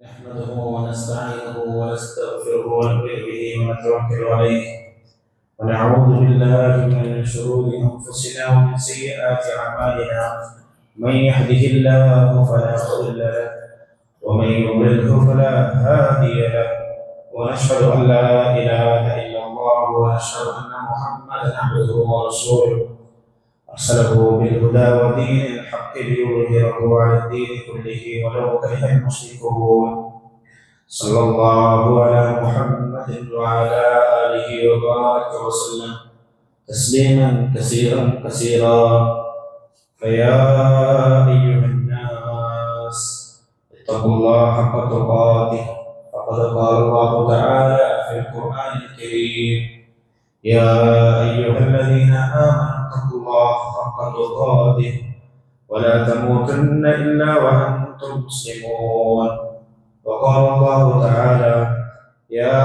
نحمده ونستعينه ونستغفره ونؤمن به ونتوكل عليه ونعوذ بالله من شرور انفسنا ومن سيئات اعمالنا. من يهده الله فلا مضل له ومن يضلله فلا هادي له، ونشهد ان لا اله الا الله ونشهد ان محمدا عبده ورسوله أرسله بالهدى ودين الحق ليظهره على الدين كله ولو كره المشركون. صلى الله على محمد وعلى آله وبارك وسلم تسليما كثيرا كثيرا. فيا أيها الناس اتقوا الله حق تقاته، فقد قال الله تعالى في القرآن الكريم: يا أيها الذين آمنوا اتقوا الله حق تقاته ولا تموتن إلا وأنتم مسلمون. وقال الله تعالى: يا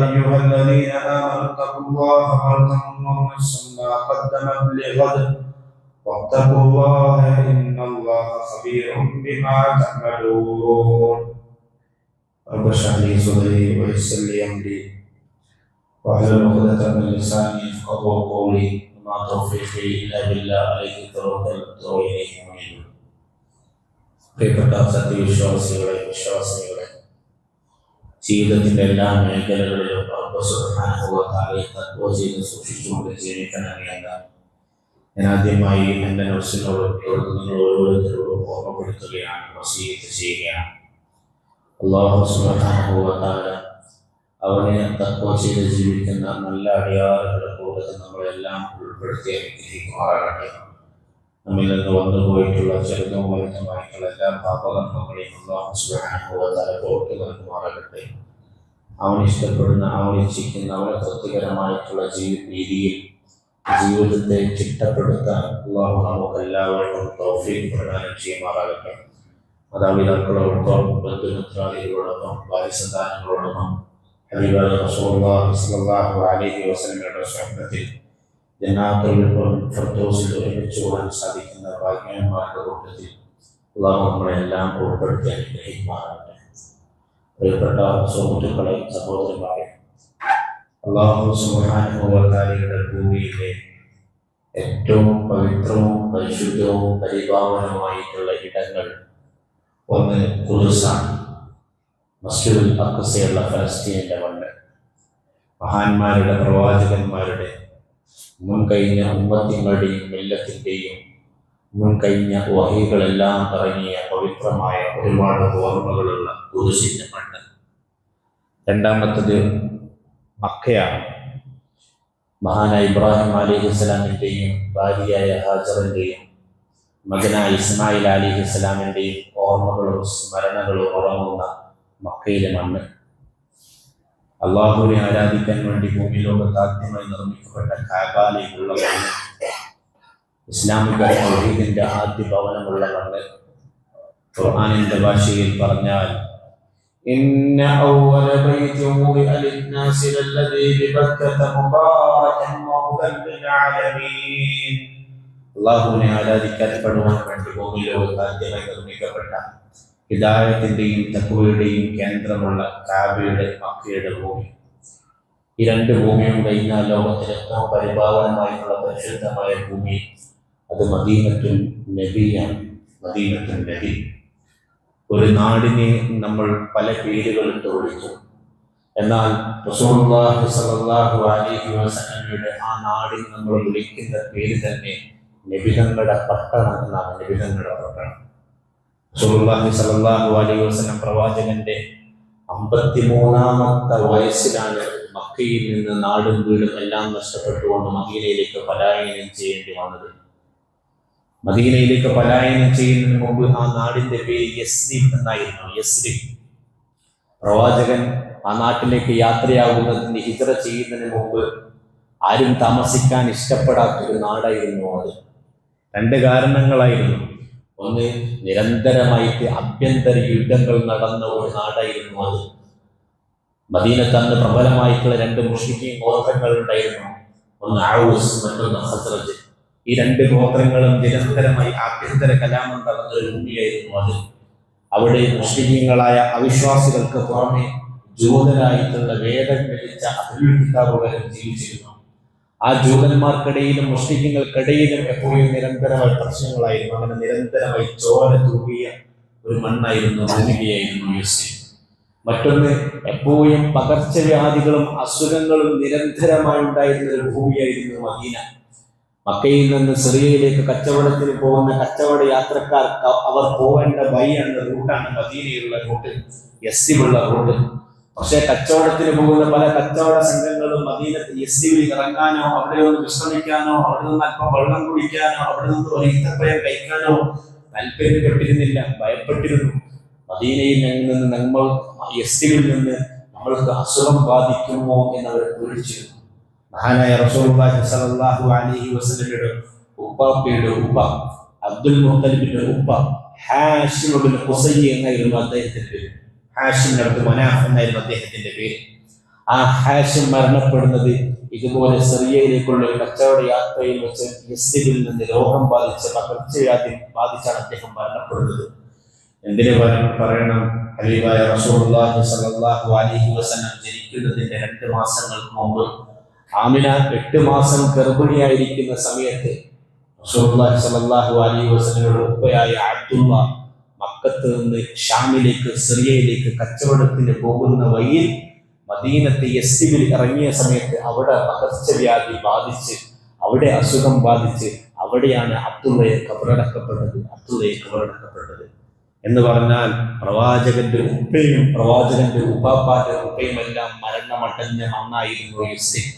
أيها الذين آمنوا اتقوا الله ولتنظر نفس ما قدمت لغد واتقوا الله إن الله خبير بما تعملون. رب اشرح لي صدري ويسر لي أمري واحلل عقدة من لساني يفقهوا قولي وما توفيقي إلا بالله عليه توكلت وإليه أنيب. പ്രിയപ്പെട്ട വിശ്വാസികളെ, ജീവിതത്തിന്റെ എല്ലാ മേഖലകളിലും റബ്ബ് സുബ്ഹാനഹു വ തആലയെ തഖ്വ ചെയ്ത് സൂക്ഷിച്ചുകൊണ്ട് ജീവിക്കണമെന്ന് ഞാൻ ആദ്യമായി എൻ്റെ നഫ്സിനോടും നിങ്ങൾ ഓരോരുത്തരോടും ഓർമ്മപ്പെടുത്തുകയാണ്, വസിയത്ത് ചെയ്യുകയാണ്. അല്ലാഹു സുബ്ഹാനഹു വ തആല അവനെ തഖ്വ ചെയ്ത് ജീവിക്കുന്ന നല്ല അടിയാറുകളുടെ കൂട്ടത്തിൽ നമ്മളെല്ലാം ഉൾപ്പെടുത്തി അനുഗ്രഹിക്കുമാറാകട്ടെ. നമ്മിൽ നിന്ന് വന്നുപോയിട്ടുള്ള ചെറുതും വലുതുമായിട്ടുള്ള എല്ലാ പാപകർമ്മങ്ങളെയും അല്ലാഹു സുബ്ഹാനഹു വ തആല പുറത്തു നൽകുമാറാകട്ടെ. അവൻ ഇഷ്ടപ്പെടുന്ന, അവൻ ഇച്ഛിക്കുന്ന, അവനെ തൃപ്തികരമായിട്ടുള്ള രീതിയിൽ ജീവിതത്തെ ചിട്ടപ്പെടുത്താൻ അല്ലാഹു നമുക്കെല്ലാവർക്കും തൗഫീഖ് പ്രദാനം ചെയ്യുമാറാകട്ടെ. മാതാപിതാക്കളോടൊപ്പം, ബന്ധുമിത്രാദികളോടൊപ്പം, ഭാര്യസന്താനങ്ങളോടൊപ്പം ഹബീബായ റസൂലുള്ളാഹി സ്വല്ലല്ലാഹു അലൈഹി വസല്ലമയുടെ സ്വഹബത്തിൽ ജന്നാത്തുൽ ഫിർദൗസിൽ ഒരുമിച്ച് കൂടാൻ സാധിക്കുന്ന ഭാഗ്യവാന്മാരുടെ കൂട്ടത്തിൽ അല്ലാഹു നമ്മളെല്ലാം ഉൾപ്പെടുത്തി അനുഗ്രഹിക്കുമാറാകട്ടെ. പ്രിയപ്പെട്ട സുഹൃത്തുക്കളെ, സഹോദരന്മാരെ, അല്ലാഹു സുബ്ഹാനഹു വ തആലയുടെ ഭൂമിയിലെ ഏറ്റവും പവിത്രവും പരിശുദ്ധവും പരിപാവനവുമായിട്ടുള്ള ഇടങ്ങൾ ഒന്ന് ഖുദ്സാണ്. മസ്ജിദുൽ അഖ്സയുള്ള ഫലസ്തീനിന്റെ മണ്ണ്. മഹാന്മാരുടെ, പ്രവാചകന്മാരുടെ, മുൻകഴിഞ്ഞ ഉമ്മത്തിങ്ങളുടെയും മില്ലത്തിൻ്റെയും മുൻകഴിഞ്ഞ വഹീകളെല്ലാം ഇറങ്ങിയ പവിത്രമായ ഒരുപാട് ഓർമ്മകളുള്ള ഖുദ്സിന്റെ മണ്ണ്. രണ്ടാമത്തത് മക്കയാണ്. മഹാനായ ഇബ്രാഹിം അലൈഹിസ്സലാമിൻ്റെയും ഭാര്യയായ ഹാജറിൻ്റെയും മകനായ ഇസ്മായിൽ അലൈഹിസ്സലാമിൻ്റെയും ഓർമ്മകളും സ്മരണകളും ഉറങ്ങുന്ന മക്കയിലെ മണ്ണ്. അള്ളാഹുവിനെ ആരാധിക്കാൻ വേണ്ടി ഭൂമിയിലോകത്ത് ആദ്യമായി നിർമ്മിക്കപ്പെട്ട കഅബയിലുള്ള മണ്ണ്. ഇസ്ലാമിക തൗഹീദിന്റെ ആദ്യ ഭവനമുള്ള മണ്ണ്. ഖുർആനിന്റെ ഭാഷയിൽ പറഞ്ഞാൽ ഇന്ന അവ്വല ബൈതിൻ വുദിഅ ലിന്നാസി ലല്ലദീ ബിബക്കത മുബാറകൻ വഹുദൻ ലിൽആലമീൻ. അള്ളാഹുവിനെ ആരാധിക്കപ്പെടുവാൻ വേണ്ടി ഭൂമിയിലോകത്ത് ആദ്യമായി നിർമ്മിക്കപ്പെട്ട ഹിദായത്തിന്റെയും തഖ്വയുടെയും കേന്ദ്രമുള്ള കഅബയുടെ മക്കയുടെ ഭൂമി. ഈ രണ്ട് ഭൂമിയും കഴിഞ്ഞാൽ ലോകത്തിലെ ഏറ്റവും പരിപാവനമായിട്ടുള്ള പരിശുദ്ധമായ ഭൂമി അത് മദീനത്തുൽ നബിയാണ്. മദീനത്തുൽ നബി. ഒരു നാടിനെ നമ്മൾ പല പേരുകളിട്ട് വിളിച്ചു. എന്നാൽ റസൂലുള്ളാഹി സ്വല്ലല്ലാഹു അലൈഹി വസല്ലമയുടെ ആ നാടിന് നമ്മൾ വിളിക്കുന്ന പേര് തന്നെ നബിതങ്ങളുടെ പട്ടണം എന്നാണ്. നബിതങ്ങളുടെ പട്ടണം. റസൂലുള്ളാഹി സ്വല്ലല്ലാഹു അലൈഹി വസല്ലം പ്രവാചകന്റെ 53ാമത്തെ വയസ്സിലാണ് മക്കയിൽ നിന്ന് നാടും വീടും എല്ലാം നഷ്ടപ്പെട്ടുകൊണ്ട് മദീനയിലേക്ക് പലായനം ചെയ്യേണ്ടി വന്നത്. മദീനയിലേക്ക് പലായനം ചെയ്യുന്നതിന് മുമ്പ് ആ നാടിന്റെ പേര് യസ്രിബ് എന്നായിരുന്നു. യസ്രിബ്. പ്രവാചകൻ ആ നാട്ടിലേക്ക് യാത്രയാകുന്നതിന് ഹിജ്റ ചെയ്യുന്നതിന് മുമ്പ് ആരും താമസിക്കാൻ ഇഷ്ടപ്പെടാത്തൊരു നാടായിരുന്നു അത്. രണ്ട് കാരണങ്ങളായിരുന്നു. ഒന്ന്, നിരന്തരമായിട്ട് ആഭ്യന്തര യുദ്ധങ്ങൾ നടന്ന ഒരു നാടായിരുന്നു അത്. മദീനത്ത് അന്ന് പ്രബലമായിട്ടുള്ള രണ്ട് മുശ്രിക്കീൻ ഗോത്രങ്ങൾ ഉണ്ടായിരുന്നു. ഒന്ന് ഔസ്, മറ്റൊന്ന് ഖസ്റജ്. ഈ രണ്ട് ഗോത്രങ്ങളും നിരന്തരമായി ആഭ്യന്തര കലാപം നടന്ന ഒരു ഭൂമിയായിരുന്നു അത്. അവിടെ മുസ്ലിങ്ങളായ അവിശ്വാസികൾക്ക് പുറമെ ജൂതരായിട്ടുള്ള വേദം ലഭിച്ച അഹ്ലുൽ കിതാബുകാരും ജീവിച്ചിരുന്നു. ആ ജൂതന്മാർക്കിടയിലും മുസ്ലിങ്ങൾക്കിടയിലും എപ്പോഴും നിരന്തരമായ പ്രശ്നങ്ങളായിരുന്നു. അങ്ങനെ നിരന്തരമായി ചോര തൂകിയ ഒരു മണ്ണായിരുന്നു, ഭൂമികയായിരുന്നു യസ്രിബ്. മറ്റൊന്ന്, എപ്പോഴും പകർച്ചവ്യാധികളും അസുഖങ്ങളും നിരന്തരമായി ഉണ്ടായിരുന്ന ഒരു ഭൂമിയായിരുന്നു മദീന. മക്കയിൽ നിന്ന് സിറിയയിലേക്ക് കച്ചവടത്തിന് പോകുന്ന കച്ചവട യാത്രക്കാർ അവർ പോകേണ്ട വഴിയാണ്, റൂട്ടാണ് മദീനയുള്ള റൂട്ട്, യസ്രിബുള്ള റൂട്ട്. പക്ഷെ കച്ചവടത്തിന് പോകുന്ന പല കച്ചവട സംഘങ്ങളും മദീനത്ത് യസ്രിബിൽ ഇറങ്ങാനോ അവിടെ നിന്ന് വിശ്രമിക്കാനോ അവിടെ നിന്ന് അല്പം വെള്ളം കുടിക്കാനോ അവിടെ നിന്ന് ഒരു ഈത്തപ്പഴം കഴിക്കാനോ താല്പര്യപ്പെട്ടിരുന്നില്ല, ഭയപ്പെട്ടിരുന്നു. മദീനയിൽ നിന്ന് നമ്മൾ യസ്രിബിൽ നിന്ന് നമ്മൾക്ക് അസുഖം ബാധിക്കുമോ എന്നവർ പേടിച്ചിരുന്നു. മഹാനായ റസൂലുള്ളാഹി സ്വല്ലല്ലാഹു അലൈഹി വസല്ലമയുടെ ഉപ്പാപ്പയുടെ ഉപ്പ, അബ്ദുൽ മുത്തലിബിന്റെ ഉപ്പ ഹാഷിം ഇബ്നു ഖുസൈ എന്നായിരുന്നു അദ്ദേഹത്തിന്റെ പേര്. ഹാഷിം അബ്ദു മനാഫ് എന്നായിരുന്നു അദ്ദേഹത്തിന്റെ പേര്. ആ ഹാഷിം മരണപ്പെടുന്നത് ഇതുപോലെ സിറിയയിലേക്കുള്ള ഒരു കച്ചവട യാത്രയിൽ വെച്ച് യസ്രിബിൽ നിന്ന് രോഗം ബാധിച്ച പകർച്ചവ്യാധി ബാധിച്ചാണ് അദ്ദേഹം മരണപ്പെടുന്നത്. എന്തിനു പറയണം, ഹബീബായ റസൂലുള്ളാഹി സ്വല്ലല്ലാഹു അലൈഹി വസല്ലം ജനിക്കുന്നതിന്റെ 2 മാസങ്ങൾക്ക് മുമ്പ് ആമിന 8 മാസം ഗർഭിണിയായിരിക്കുന്ന സമയത്ത് റസൂലുള്ളാഹി സ്വല്ലല്ലാഹു അലൈഹി വസല്ലമയുടെ ഉപ്പയായ അബ്ദുള്ള മക്കത്ത് നിന്ന് ഷാമിലേക്ക് സിറിയയിലേക്ക് കച്ചവടത്തിന് പോകുന്ന വഴിയിൽ മദീനത്തെ യസ്രിബിൽ ഇറങ്ങിയ സമയത്ത് അവിടെ പകർച്ചവ്യാധി ബാധിച്ച് അവിടെ അസുഖം ബാധിച്ച് അവിടെയാണ് അബ്ദുള്ളയെ ഖബറടക്കപ്പെട്ടത്. എന്ന് പറഞ്ഞാൽ പ്രവാചകന്റെ ഉപ്പയും പ്രവാചകന്റെ ഉപ്പാപ്പാന്റെ ഉപ്പയും എല്ലാം മരണമടഞ്ഞ മണ്ണായിരുന്നു യസ്രിബ്.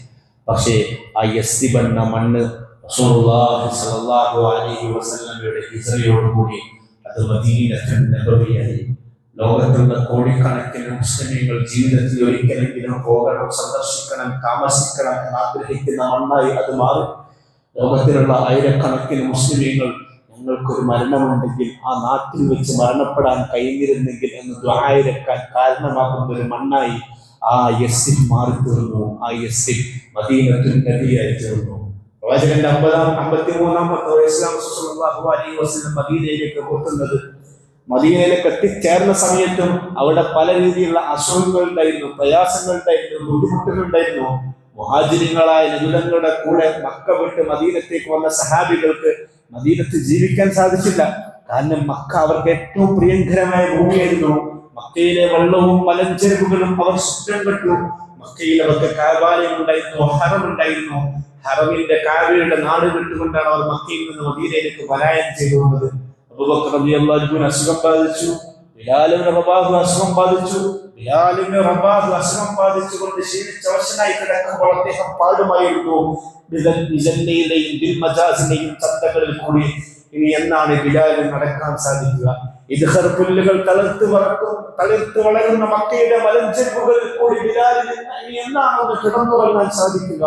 പക്ഷേ ആ യസ്രിബ് എന്ന മണ്ണ് റസൂലുള്ളാഹി സ്വല്ലല്ലാഹു അലൈഹി വസല്ലമയുടെ ഹിജ്റയോടുകൂടി അത് മദീനത്തുൻ നബവിയായി. ലോകത്തുള്ള കോടിക്കണക്കിന് മുസ്ലിമീങ്ങൾ ജീവിതത്തിൽ ഒരിക്കലെങ്കിലും പോകണം, സന്ദർശിക്കണം, താമസിക്കണം എന്നാഗ്രഹിക്കുന്ന മണ്ണായി അത് മാറി. ലോകത്തിലുള്ള ആയിരക്കണക്കിന് മുസ്ലിമീങ്ങൾ ഞങ്ങൾക്കൊരു മരണമുണ്ടെങ്കിൽ ആ നാട്ടിൽ വെച്ച് മരണപ്പെടാൻ കഴിഞ്ഞിരുന്നെങ്കിൽ എന്ന് ദുആയിരക്കാൻ കാരണമാകുന്ന ഒരു മണ്ണായി ആ യസ്രിബ് മാറിത്തീർന്നു. ആ യസ്രിബ് മദീനത്തുൻ നബിയായി തീർന്നു. പ്രവാചകന്റെ 53-ാമത്തെ വയസ്സിലാണ് റസൂലുള്ളാഹി അലൈഹി വസല്ലം മദീനയിലേക്ക് പോകുന്നത്. മദീനയിലേക്ക് എത്തിച്ചേർന്ന സമയത്തും അവിടെ പല രീതിയിലുള്ള അസുഖങ്ങൾ ഉണ്ടായിരുന്നു, പ്രയാസങ്ങൾ ഉണ്ടായിരുന്നു, ബുദ്ധിമുട്ടുകൾ ഉണ്ടായിരുന്നു. മുഹാജിരികളായ നബിതങ്ങളുടെ കൂടെ മക്ക വിട്ട് മദീനത്തേക്ക് വന്ന സഹാബികൾക്ക് മദീനത്ത് ജീവിക്കാൻ സാധിച്ചില്ല. കാരണം മക്ക അവർക്ക് ഏറ്റവും പ്രിയങ്കരമായ ഭൂമിയായിരുന്നു. മക്കയിലെ വെള്ളവും മലഞ്ചെരുവുകളും അവർ സ്വപ്നം കണ്ടു. മക്കയിൽ അവർക്ക് കാബാലയം ഉണ്ടായിരുന്നു, ഹറം ഉണ്ടായിരുന്നു. ഹറമിന്റെ കാബയുടെ നാട് വിട്ടുകൊണ്ടാണ് അവർ മക്കയിൽ നിന്ന് മദീനയിലേക്ക് പലായനം ചെയ്തു വന്നത്. അബൂബക്കർ റളിയല്ലാഹു അൻഹു അസുഖം ബാധിച്ചു, ബിലാൽ ഇബ്നു റബാഹ് അസുഖം ബാധിച്ചു. ബിലാൽ ഇബ്നു റബാഹ് അസുഖം ബാധിച്ചുകൊണ്ട് ക്ഷീണിച്ച അവശനായി കിടക്കുമ്പോൾ അദ്ദേഹം പാടുമായിരുന്നു, ബിസന്നയിലെയും ബിൽമജാസിലെയും ചന്തകളിൽ കൂടി ഇനി എന്നാണ് ബിലാലിന് നടക്കാൻ സാധിക്കുക? ഇദ്ഹർ പുല്ലുകൾ തളിർത്ത് വളരുന്ന മക്കയുടെ മലഞ്ചെരുവുകളിൽ കൂടി ബിലാലിന് ഇനി എന്നാണ് ഒന്ന് കിടന്നുറങ്ങാൻ സാധിക്കുക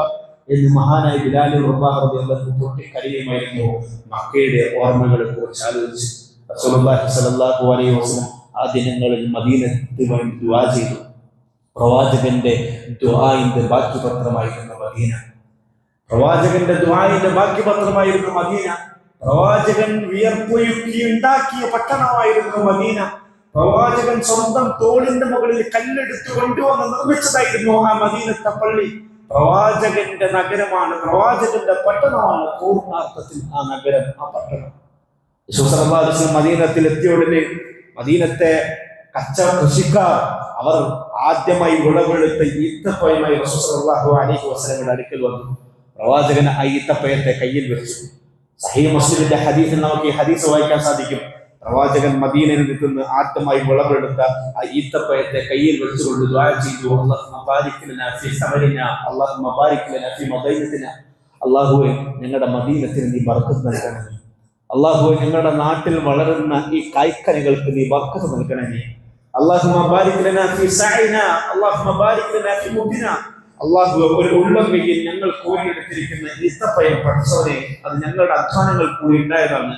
എന്ന് മഹാനായ ബിലാൽ റളിയല്ലാഹു അൻഹു പൊട്ടിക്കരയുമായിരുന്നു. മക്കയുടെ ഓർമ്മകളെ കുറിച്ച് ആലോചിച്ച് റസൂലുള്ളാഹി സ്വല്ലല്ലാഹു അലൈഹി വസല്ലം ആ ദിനങ്ങളിൽ മദീനത്തിന് വേണ്ടി ദുആ ചെയ്തു. പ്രവാചകന്റെ ദുആഇന്റെ ബാക്കി പത്രമായിരുന്നു മദീന. പ്രവാചകന്റെ ദുആഇന്റെ ബാക്കി പത്രമായിരുന്നു മദീന. പ്രവാചകൻ വിയർപ്പൊഴുക്കി ഉണ്ടാക്കിയ പട്ടണമായിരുന്നു മദീന. പ്രവാചകൻ സ്വന്തം തോളിന്റെ മുകളിൽ കല്ലെടുത്ത് കൊണ്ടുവന്ന് നിർമ്മിച്ചതായിരുന്നു ആ മദീനത്തെ പള്ളി. പ്രവാചകന്റെ നഗരമാണ്, പ്രവാചകന്റെ പട്ടണമാണ് പൂർണ്ണാർത്ഥത്തിൽ ആ നഗരം, ആ പട്ടണം. മദീനത്തിൽ എത്തിയ ഉടനെ മദീനത്തെ കൃഷിക്കാർ അവർ ആദ്യമായി വിളവെടുത്ത ഈത്തപ്പഴമായി റസൂൽ സല്ലല്ലാഹു അലൈഹി വസല്ലമയുടെ അടുക്കൽ വന്നു. പ്രവാചകൻ ആ ഈത്തപ്പഴത്തെ കയ്യിൽ വെച്ചു. സഹീഹ് മുസ്ലിമിന്റെ ഹദീസിൽ നമുക്ക് ഈ ഹദീസ് വായിക്കാൻ സാധിക്കും. പ്രവാചകൻ മദീനയിൽ നിന്ന് ആദ്യമായി വിളവെടുത്ത ആ ഈത്തപ്പഴത്തെ കയ്യിൽ വെച്ചുകൊണ്ട് ദുആ ചെയ്തു, അല്ലാഹുമ്മ ബാരിക് ലനാ ഫീ സമരിനാ, അല്ലാഹുമ്മ ബാരിക് ലനാ ഫീ മദീനത്തിനാ. അല്ലാഹുവേ, ഞങ്ങളുടെ മദീനത്തിന് നീ ബർക്കത്ത് നൽകണമേ. അല്ലാഹുവേ, ഞങ്ങളുടെ നാട്ടിൽ വളരുന്ന ഈ കായ്ക്കനികൾക്ക് നീ ബർക്കത്ത് നൽകണമേ. അല്ലാഹുമ്മ ബാരിക് ലനാ ഫീ സഅഇനാ, അല്ലാഹുമ്മ ബാരിക് ലനാ ഫീ മുദ്ദിനാ. അല്ലാഹുവേ, ഒരു ഉള്ളംകൈയിൽ ഞങ്ങൾ കോരിയെടുത്തിരിക്കുന്ന ഈത്തപ്പഴം പഠിച്ചവനെ, അത് ഞങ്ങളുടെ അധ്വാനങ്ങൾ കൂടി ഉണ്ടായതാണ്,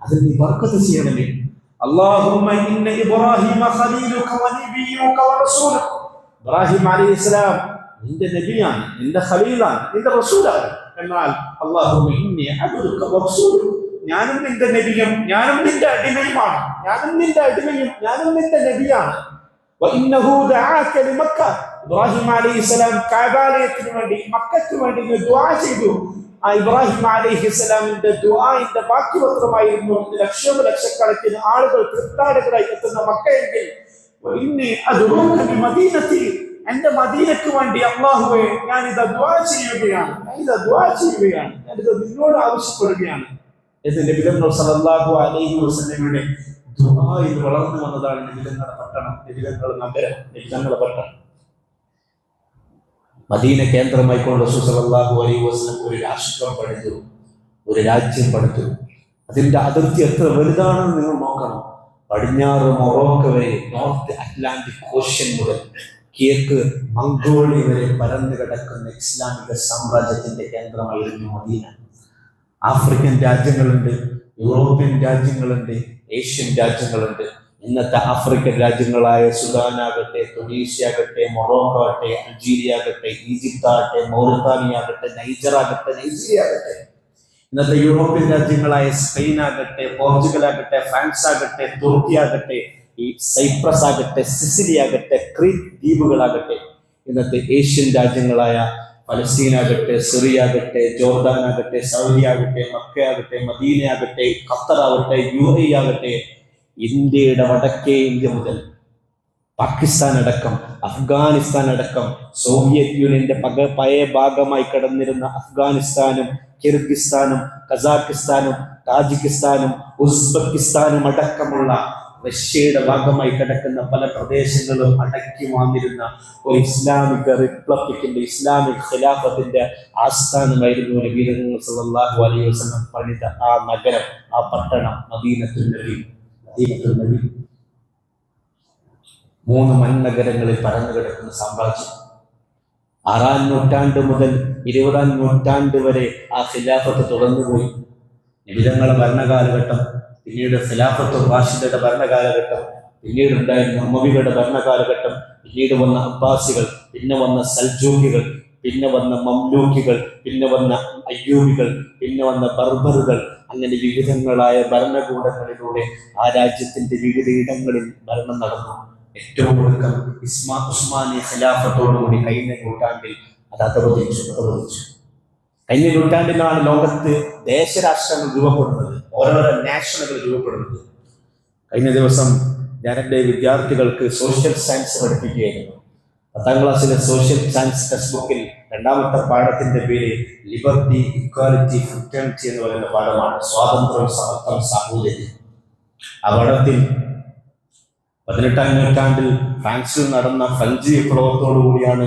അതിൽ നീ ബർക്കത്ത് ചെയ്യണമേ. അല്ലാഹുമ്മ ഇന്ന ഇബ്രാഹിമ ഖലീലുക വ നബിയുക വ റസൂലുക. ഇബ്രാഹിം അലൈഹിസ്സലാം നിന്റെ നബിയാണ്, നിന്റെ ഖലീലാണ്, നിന്റെ റസൂലാണ്. എന്നാൽ അല്ലാഹുമ്മ ഇന്നി അബ്ദുക വ റസൂലുക, ഞാനും നിന്റെ നബിയും, ഞാനും നിന്റെ അടിമയുമാണ്, ഞാനും നിന്റെ അടിമയും, ഞാനും നിന്റെ നബിയാണ്. ഇബ്രാഹിം അലൈഹിസ്സലാം കഅബാലയത്തിന് വേണ്ടി, മക്കയ്ക്ക് വേണ്ടി ദുആ ചെയ്തു. ആ ഇബ്രാഹിം അലൈഹിസ്സലാമിന്റെ ദുആഇന്റെ ബാക്കി പത്രമായിരുന്നു ലക്ഷക്കണക്കിന് ആളുകൾ തീർത്ഥാടകരായി എത്തുന്ന മക്കയെങ്കിൽ എന്റെ മദീനക്ക് വേണ്ടി അല്ലാഹുവേ ഞാനിത് ദുആ ചെയ്യുകയാണ്, ഞാനിത് നിന്നോട് ആവശ്യപ്പെടുകയാണ് എന്ന് നബി സല്ലല്ലാഹു അലൈഹി വസല്ലമയുടെ ദുആയിൽ വളർന്നു വന്നതാണ് നബിതങ്ങളുടെ പട്ടണം, നബിതങ്ങളുടെ നഗരം, നബിതങ്ങളുടെ പട്ടണം. മദീന കേന്ദ്രമായിക്കൊണ്ട് റസൂൽ സല്ലല്ലാഹു അലൈഹി വസല്ലം ഒരു രാഷ്ട്രം പണിതു, ഒരു രാജ്യം പണിതു. അതിന്റെ അതിർത്തി എത്ര വലുതാണെന്ന് നിങ്ങൾ നോക്കണം. പടിഞ്ഞാറ് മൊറോക്കോ വരെ, നോർത്ത് അറ്റ്ലാന്റിക് ഓഷ്യൻ മുതൽ കിഴക്ക് മംഗോളിയ വരെ പരന്നു കിടക്കുന്ന ഇസ്ലാമിക സാമ്രാജ്യത്തിന്റെ കേന്ദ്രമായിരുന്നു മദീന. ആഫ്രിക്കൻ രാജ്യങ്ങളുണ്ട്, യൂറോപ്യൻ രാജ്യങ്ങളുണ്ട്, ഏഷ്യൻ രാജ്യങ്ങളുണ്ട്. ഇന്നത്തെ ആഫ്രിക്കൻ രാജ്യങ്ങളായ സുഡാനാകട്ടെ, തുനീഷ്യ ആകട്ടെ, മൊറോക്കോ ആകട്ടെ, അൾജീരിയ ആകട്ടെ, ഈജിപ്ത് ആകട്ടെ, മൗറിത്താനിയ ആകട്ടെ, നൈജർ ആകട്ടെ, നൈജീരിയ ആകട്ടെ, ഇന്നത്തെ യൂറോപ്യൻ രാജ്യങ്ങളായ സ്പെയിൻ ആകട്ടെ, പോർച്ചുഗൽ ആകട്ടെ, ഫ്രാൻസ് ആകട്ടെ, തുർക്കി ആകട്ടെ, ഈ സൈപ്രസ് ആകട്ടെ, സിസിലി ആകട്ടെ, ക്രീറ്റ് ദ്വീപുകളാകട്ടെ, ഇന്നത്തെ ഏഷ്യൻ രാജ്യങ്ങളായ ഫലസ്തീൻ ആകട്ടെ, സിറിയ ആകട്ടെ, ജോർദാൻ ആകട്ടെ, സൗദി ആകട്ടെ, മക്ക ആകട്ടെ, മദീന ആകട്ടെ, ഖത്തർ ആകട്ടെ, UAE ആകട്ടെ, ഇന്ത്യയുടെ വടക്കേ ഇന്ത്യ മുതൽ പാകിസ്ഥാൻ അടക്കം, അഫ്ഗാനിസ്ഥാൻ അടക്കം, സോവിയറ്റ് യൂണിയന്റെ പഴയ ഭാഗമായി കിടന്നിരുന്ന അഫ്ഗാനിസ്ഥാനും കിർഗിസ്ഥാനും കസാഖിസ്ഥാനും താജിക്കിസ്ഥാനും ഉസ്ബെക്കിസ്ഥാനും അടക്കമുള്ള റഷ്യയുടെ ഭാഗമായി കിടക്കുന്ന പല പ്രദേശങ്ങളും അടക്കി വന്നിരുന്ന ഒരു ഇസ്ലാമിക റിപ്പബ്ലിക്കിന്റെ, ഇസ്ലാമിക് ഖിലാഫത്തിന്റെ ആസ്ഥാനമായിരുന്നു നബി സല്ലല്ലാഹു അലൈഹി വസല്ലം പണിത ആ നഗരം, ആ പട്ടണം മദീനത്തുൽ നബി. മദീനത്തുൽ നബി 3 മൺനഗരങ്ങളിൽ പരന്നു കിടക്കുന്ന സാമ്രാജ്യം. 6-ാം നൂറ്റാണ്ട് മുതൽ 20-ാം നൂറ്റാണ്ട് വരെ ആ ഖിലാഫത്ത് തുടർന്നുപോയി. നബിതങ്ങളുടെ ഭരണകാലഘട്ടം, പിന്നീട് ഖിലാഫത്തുർ റാഷിദയുടെ ഭരണകാലഘട്ടം, പിന്നീട് ഉണ്ടായിരുന്ന ഉമവികളുടെ ഭരണകാലഘട്ടം, പിന്നീട് വന്ന അബ്ബാസികൾ, പിന്നെ വന്ന സൽജൂക്കികൾ, പിന്നെ വന്ന മംലൂക്കികൾ, പിന്നെ വന്ന അയ്യൂബികൾ, പിന്നെ വന്ന ബർബറുകൾ. അങ്ങനെ വിവിധങ്ങളായ ഭരണകൂടങ്ങളിലൂടെ ആ രാജ്യത്തിന്റെ വിവിധ ഇടങ്ങളിൽ ഭരണം നടന്നു. ഏറ്റവും ഒടുക്കം ഉസ്മാനി ഖിലാഫത്തോടുകൂടി കഴിഞ്ഞ നൂറ്റാണ്ടിൽ അത് അധപതിച്ചു. കഴിഞ്ഞ നൂറ്റാണ്ടിലാണ് ലോകത്ത് ദേശരാഷ്ട്രങ്ങൾ രൂപപ്പെടുന്നത്, ഓരോരോ നാഷനുകൾ രൂപപ്പെടുന്നത്. കഴിഞ്ഞ ദിവസം ഞാൻ എൻ്റെ വിദ്യാർത്ഥികൾക്ക് സോഷ്യൽ സയൻസ് പഠിപ്പിക്കുകയായിരുന്നു. 10ാം ക്ലാസ്സിലെ സോഷ്യൽ സയൻസ് ടെക്സ്റ്റ് ബുക്കിൽ 2ാമത്തെ പാഠത്തിന്റെ പേര് ലിബർട്ടി, ഇക്വാലിറ്റി, ഫ്രറ്റേണിറ്റി എന്ന് പറയുന്ന പാഠമാണ്. സ്വാതന്ത്ര്യം, സമത്വം, സാഹോദര്യം. ആ പാഠത്തിൽ 18ാം നൂറ്റാണ്ടിൽ ഫ്രാൻസിൽ നടന്ന ഫ്രഞ്ച് വിപ്ലവത്തോടുകൂടിയാണ്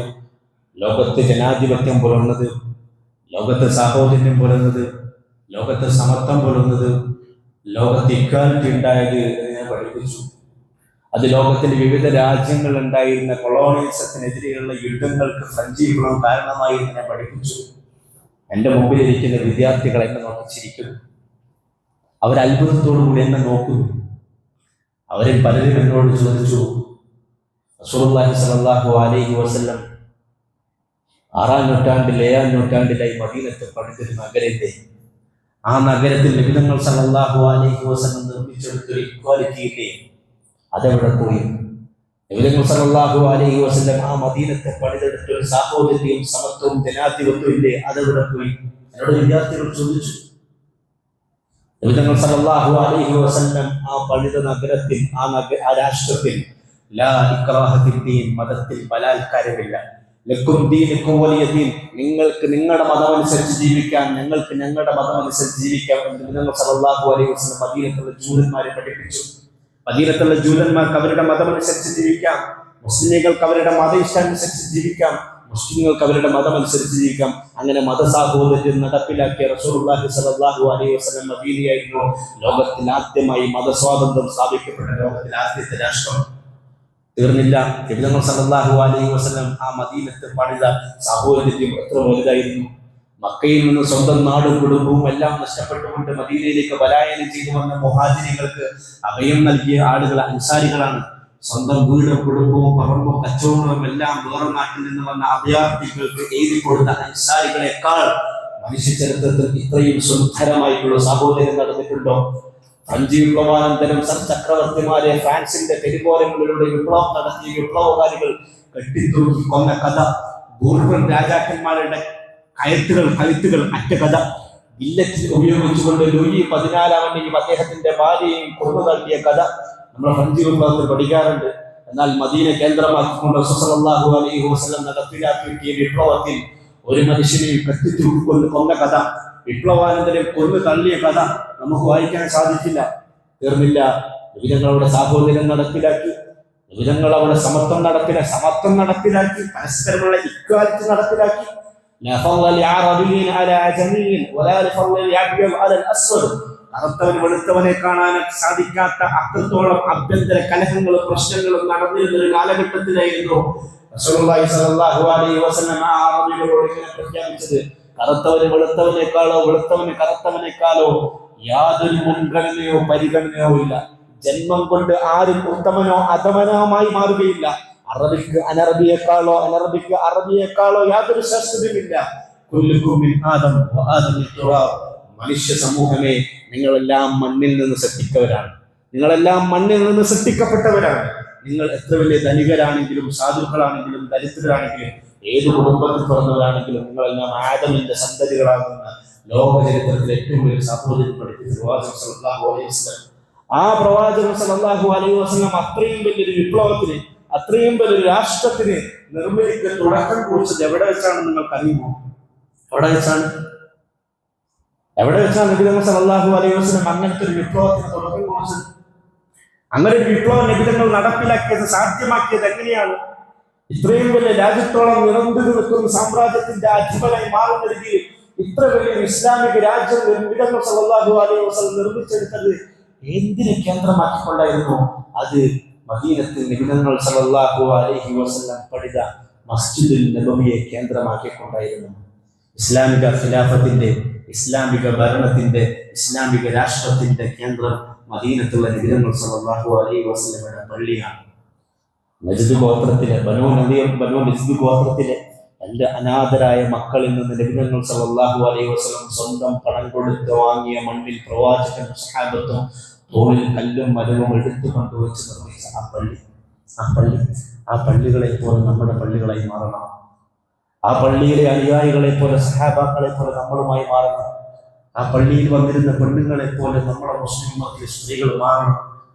ലോകത്ത് ജനാധിപത്യം പുലർന്നത്, ലോകത്ത് സാഹോദര്യം പുലർന്നത്, ലോകത്ത് സമത്വം പുലർന്നത്, ലോകത്ത് ഇക്വാലിറ്റി ഉണ്ടായത് എന്ന് ഞാൻ പഠിപ്പിച്ചു. അത് ലോകത്തിന്റെ വിവിധ രാജ്യങ്ങൾ ഉണ്ടായിരുന്ന കൊളോണിയലിസത്തിനെതിരെയുള്ള യുദ്ധങ്ങൾക്ക് ഫ്രഞ്ച് വിപ്ലവം കാരണമായി എന്ന് ഞാൻ പഠിപ്പിച്ചു. എൻ്റെ മുമ്പിലിരിക്കുന്ന വിദ്യാർത്ഥികൾ എന്നെ നോക്കി ചിരിക്കുന്നു. അവർ അത്ഭുതത്തോടുകൂടി എന്നെ നോക്കുന്നു. അവരിൽ പലരും എന്നോട് ചോദിച്ചു, റസൂലുള്ളാഹി സ്വല്ലല്ലാഹു അലൈഹി വസല്ലം 6-ാം നൂറ്റാണ്ടിൽ 7-ാം നൂറ്റാണ്ടിലായി മദീനത്ത് പണിതൊരു നഗരത്തെ, ആ നഗരത്തിൽ നബി സല്ലല്ലാഹു അലൈഹി വസല്ലം നിർമ്മിച്ചെടുത്തൊരു ഇക്വാലിറ്റി ഇല്ലേ, അതെവിടെ പോയി? നബി സല്ലല്ലാഹു അലൈഹി വസല്ലം ആ മദീനത്തെ പണിതെടുത്തൊരു സാഹോദര്യവും സമത്വവും ജനാധിപത്യവും ഇല്ലേ, അതെവിടെ പോയി? എന്നോട് വിദ്യാർത്ഥികൾ ചോദിച്ചു. നബി സല്ലല്ലാഹു അലൈഹി വസല്ലം ആ പണിത നഗരത്തിൽ, ആ രാഷ്ട്രത്തിൽ ലാ ഇക്റാഹ ഫിദ്ദീൻ, മതത്തിൽ ബലാത്കാരമില്ല. ലക്കും ദീനുക്കും വലിയ ദീൻ, നിങ്ങൾക്ക് നിങ്ങളുടെ മതമനുസരിച്ച് ജീവിക്കാം, ഞങ്ങൾക്ക് ഞങ്ങളുടെ മതമനുസരിച്ച് ജീവിക്കാം എന്ന് നബി സല്ലല്ലാഹു അലൈഹി വസല്ലം മദീനത്തുള്ള ജൂതന്മാരെ പഠിപ്പിച്ചു. മദീനത്തുള്ള ജൂതന്മാർക്ക് അവരുടെ മതമനുസരിച്ച് ജീവിക്കാം, മുസ്ലിങ്ങൾക്ക് അവരുടെ മത ഇഷ്ടാനുസരിച്ച് ജീവിക്കാം, മുസ്ലിങ്ങൾക്ക് അവരുടെ മതമനുസരിച്ച് ജീവിക്കാം. അങ്ങനെ മതസാഹോദര്യം നടപ്പിലാക്കിയ റസൂലുള്ളാഹി സ്വല്ലല്ലാഹു അലൈഹി വസല്ലം മദീനയായിരുന്നു ലോകത്തിൽ ആദ്യമായി മതസ്വാതന്ത്ര്യം സ്ഥാപിക്കപ്പെട്ട ലോകത്തിലെ ആദ്യത്തെ രാഷ്ട്രം. തീർന്നില്ല. നബി സല്ലല്ലാഹു അലൈഹി വസല്ലം ആ മദീനത്ത് പണിത സാഹോദര്യം എത്ര വലുതായിരുന്നു. മക്കയിൽ നിന്ന് സ്വന്തം നാടും കുടുംബവും എല്ലാം നഷ്ടപ്പെട്ടുകൊണ്ട് മദീനയിലേക്ക് പലായനം ചെയ്തു വന്ന മുഹാജിരികൾക്ക് അഭയം നൽകിയ ആളുകൾ അൻസാരികളാണ്. സ്വന്തം വീടും കുടുംബവും പറമ്പും കച്ചവടവും എല്ലാം വേറെ നാട്ടിൽ നിന്ന് വന്ന അഭയാർത്ഥികൾക്ക് എഴുതി കൊടുത്ത അൻസാരികളെക്കാൾ മനുഷ്യ ചരിത്രത്തിൽ ഇത്രയും സുന്ദരമായിട്ടുള്ള സാഹോദര്യം നടന്നിട്ടുണ്ടോ? ഫ്രഞ്ച് വിപ്ലവാനന്തരം സർ ചക്രവർത്തിമാരെ ഫ്രാൻസിന്റെ തെരുവോരങ്ങളിലൂടെ വിപ്ലവം നടത്തിയ വിപ്ലവകാരികൾ കെട്ടിത്തൂക്കി കൊന്ന കഥ, ബൂർബൺ രാജാക്കന്മാരുടെ കഴുത്തുകൾ അറ്റ കഥ, ബില്ലറ്റ് ഉപയോഗിച്ചുകൊണ്ട് ലൂയി 14 അദ്ദേഹത്തിന്റെ ഭാര്യയും കൊന്നു തള്ളിയ കഥ നമ്മൾ ഫ്രഞ്ച് വിപ്ലവത്തിൽ പഠിക്കാറുണ്ട്. എന്നാൽ മദീന കേന്ദ്രമാക്കിക്കൊണ്ട് സല്ലല്ലാഹു അലൈഹി വസല്ലം നടപ്പിലാക്കിയ വിപ്ലവത്തിൽ ഒരു മനുഷ്യനെയും കെട്ടിത്തൂക്കിക്കൊണ്ട് കൊന്ന കഥ, വിപ്ലവാനന്തരം കൊന്നു തള്ളിയ കഥ നമുക്ക് വായിക്കാൻ സാധിക്കില്ല. തീർന്നില്ല. വിവിധങ്ങളുടെ സാഹോദര്യം നടപ്പിലാക്കി, വിവിധങ്ങളുടെ സമത്വം നടപ്പിലാക്കി, പരസ്പരമുള്ള ഇക്വാലിറ്റി നടപ്പിലാക്കി. കറുത്തവൻ വെളുത്തവനെ കാണാൻ സാധിക്കാത്ത അത്രത്തോളം ആഭ്യന്തര കലഹങ്ങളും പ്രശ്നങ്ങളും നടന്നിരുന്ന ഒരു കാലഘട്ടത്തിലായിരുന്നു റസൂലുള്ളാഹി സ്വല്ലല്ലാഹു അലൈഹി വസല്ലം ആ അറബികളോട് ഇങ്ങനെ പ്രഖ്യാപിച്ചത്: കറുത്തവന് വെളുത്തവനേക്കാളോ വെളുത്തവന് കറുത്തവനേക്കാളോ യാതൊരു മുൻഗണനയോ പരിഗണനയോ ഇല്ല. ജന്മം കൊണ്ട് ആരും ഉത്തമനോ അധമനോമായി മാറുകയില്ല. അറബിക്ക് അനറബിയേക്കാളോ അനറബിക്ക് അറബിയേക്കാളോ യാതൊരു ശ്രേഷ്ഠതയുമില്ല. കുല്ലുക്കും മിൻ ആദം വആദം മിൻ തുറാബ്. മനുഷ്യ സമൂഹമേ, നിങ്ങളെല്ലാം മണ്ണിൽ നിന്ന് സൃഷ്ടിക്കവരാണ്. നിങ്ങളെല്ലാം മണ്ണിൽ നിന്ന് സൃഷ്ടിക്കപ്പെട്ടവരാണ്. നിങ്ങൾ എത്ര വലിയ ധനികരാണെങ്കിലും സാധുക്കളാണെങ്കിലും ദരിദ്രരാണെങ്കിലും ഏത് കുടുംബത്തിൽ പിറന്നവരാണെങ്കിലും നിങ്ങളെല്ലാം ആദമിന്റെ സന്തതികളാകുന്ന ലോക ചരിത്രത്തിൽ ഏറ്റവും വലിയ സാഹോദര്യം പഠിപ്പിച്ച പ്രവാചകൻ സല്ലല്ലാഹു അലൈഹി വസല്ലം. ആ പ്രവാചകൻ സല്ലല്ലാഹു അലൈഹി വസല്ലം അത്രയും വലിയൊരു വിപ്ലവത്തിന്, അത്രയും വലിയൊരു രാഷ്ട്രത്തിന് നിർമ്മിതിക്ക് തുടക്കം കുറിച്ചത് എവിടെ വെച്ചാണെന്ന് നിങ്ങൾക്ക് അറിയുമോ? എവിടെ വെച്ചാണ് നബി തങ്ങൾ സല്ലല്ലാഹു അലൈഹി വസല്ലം അങ്ങനത്തെ ഒരു വിപ്ലവത്തിന് തുടക്കം കുറിച്ചത്? അങ്ങനെ ഒരു വിപ്ലവം നബി തങ്ങൾ നടപ്പിലാക്കിയത്, സാധ്യമാക്കിയത് എങ്ങനെയാണ്? ഇത്രയും വലിയ രാജ്യത്തോളം നിറഞ്ഞു നിൽക്കുന്ന സാമ്രാജ്യത്തിന്റെ അധിപനായി മാറുന്ന രീതിയിൽ ഇത്ര വലിയ ഇസ്ലാമിക രാജ്യം നബി തങ്ങൾ സല്ലല്ലാഹു അലൈഹി വസല്ലം നിർമ്മിച്ചെടുത്തത് എന്തിനെ കേന്ദ്രമാക്കിക്കൊണ്ടായിരുന്നു? അത് മദീനത്തിൽ നബി തങ്ങൾ സല്ലല്ലാഹു അലൈഹി വസല്ലം പണിത മസ്ജിദുൽ നബവിയെ കേന്ദ്രമാക്കിക്കൊണ്ടായിരുന്നു. ഇസ്ലാമിക ഖിലാഫത്തിന്റെ, ഇസ്ലാമിക ഭരണത്തിന്റെ, ഇസ്ലാമിക രാഷ്ട്രത്തിന്റെ കേന്ദ്രം മദീനത്തുള്ള നബി തങ്ങൾ സല്ലല്ലാഹു അലൈഹി വസല്ലമയുടെ പള്ളിയാണ്. നജ്ദ് ഗോത്രത്തിലെ ബനൂ നജ്ദ് ഗോത്രത്തിലെ രണ്ട് അനാഥരായ മക്കളിൽ നിന്ന് നബി തങ്ങൾ സല്ലല്ലാഹു അലൈഹി വസല്ലം സ്വന്തം പണം കൊടുത്ത് വാങ്ങിയ മണ്ണിൽ പ്രവാചകൻ സഹാബത്തും തോളിൽ കല്ലും മരവും എടുത്തു കൊണ്ടുവച്ച് നിർമ്മിച്ച ആ പള്ളികളെ പോലെ നമ്മുടെ പള്ളികളായി മാറണം. ആ പള്ളിയിലെ അനുയായികളെ പോലെ, സഹാബാക്കളെ പോലെ നമ്മളുമായി മാറണം. ആ പള്ളിയിൽ വന്നിരുന്ന പെണ്ണുങ്ങളെ പോലെ നമ്മുടെ മുസ്ലിം മക്കളിൽ സ്ത്രീകൾ മാറണം.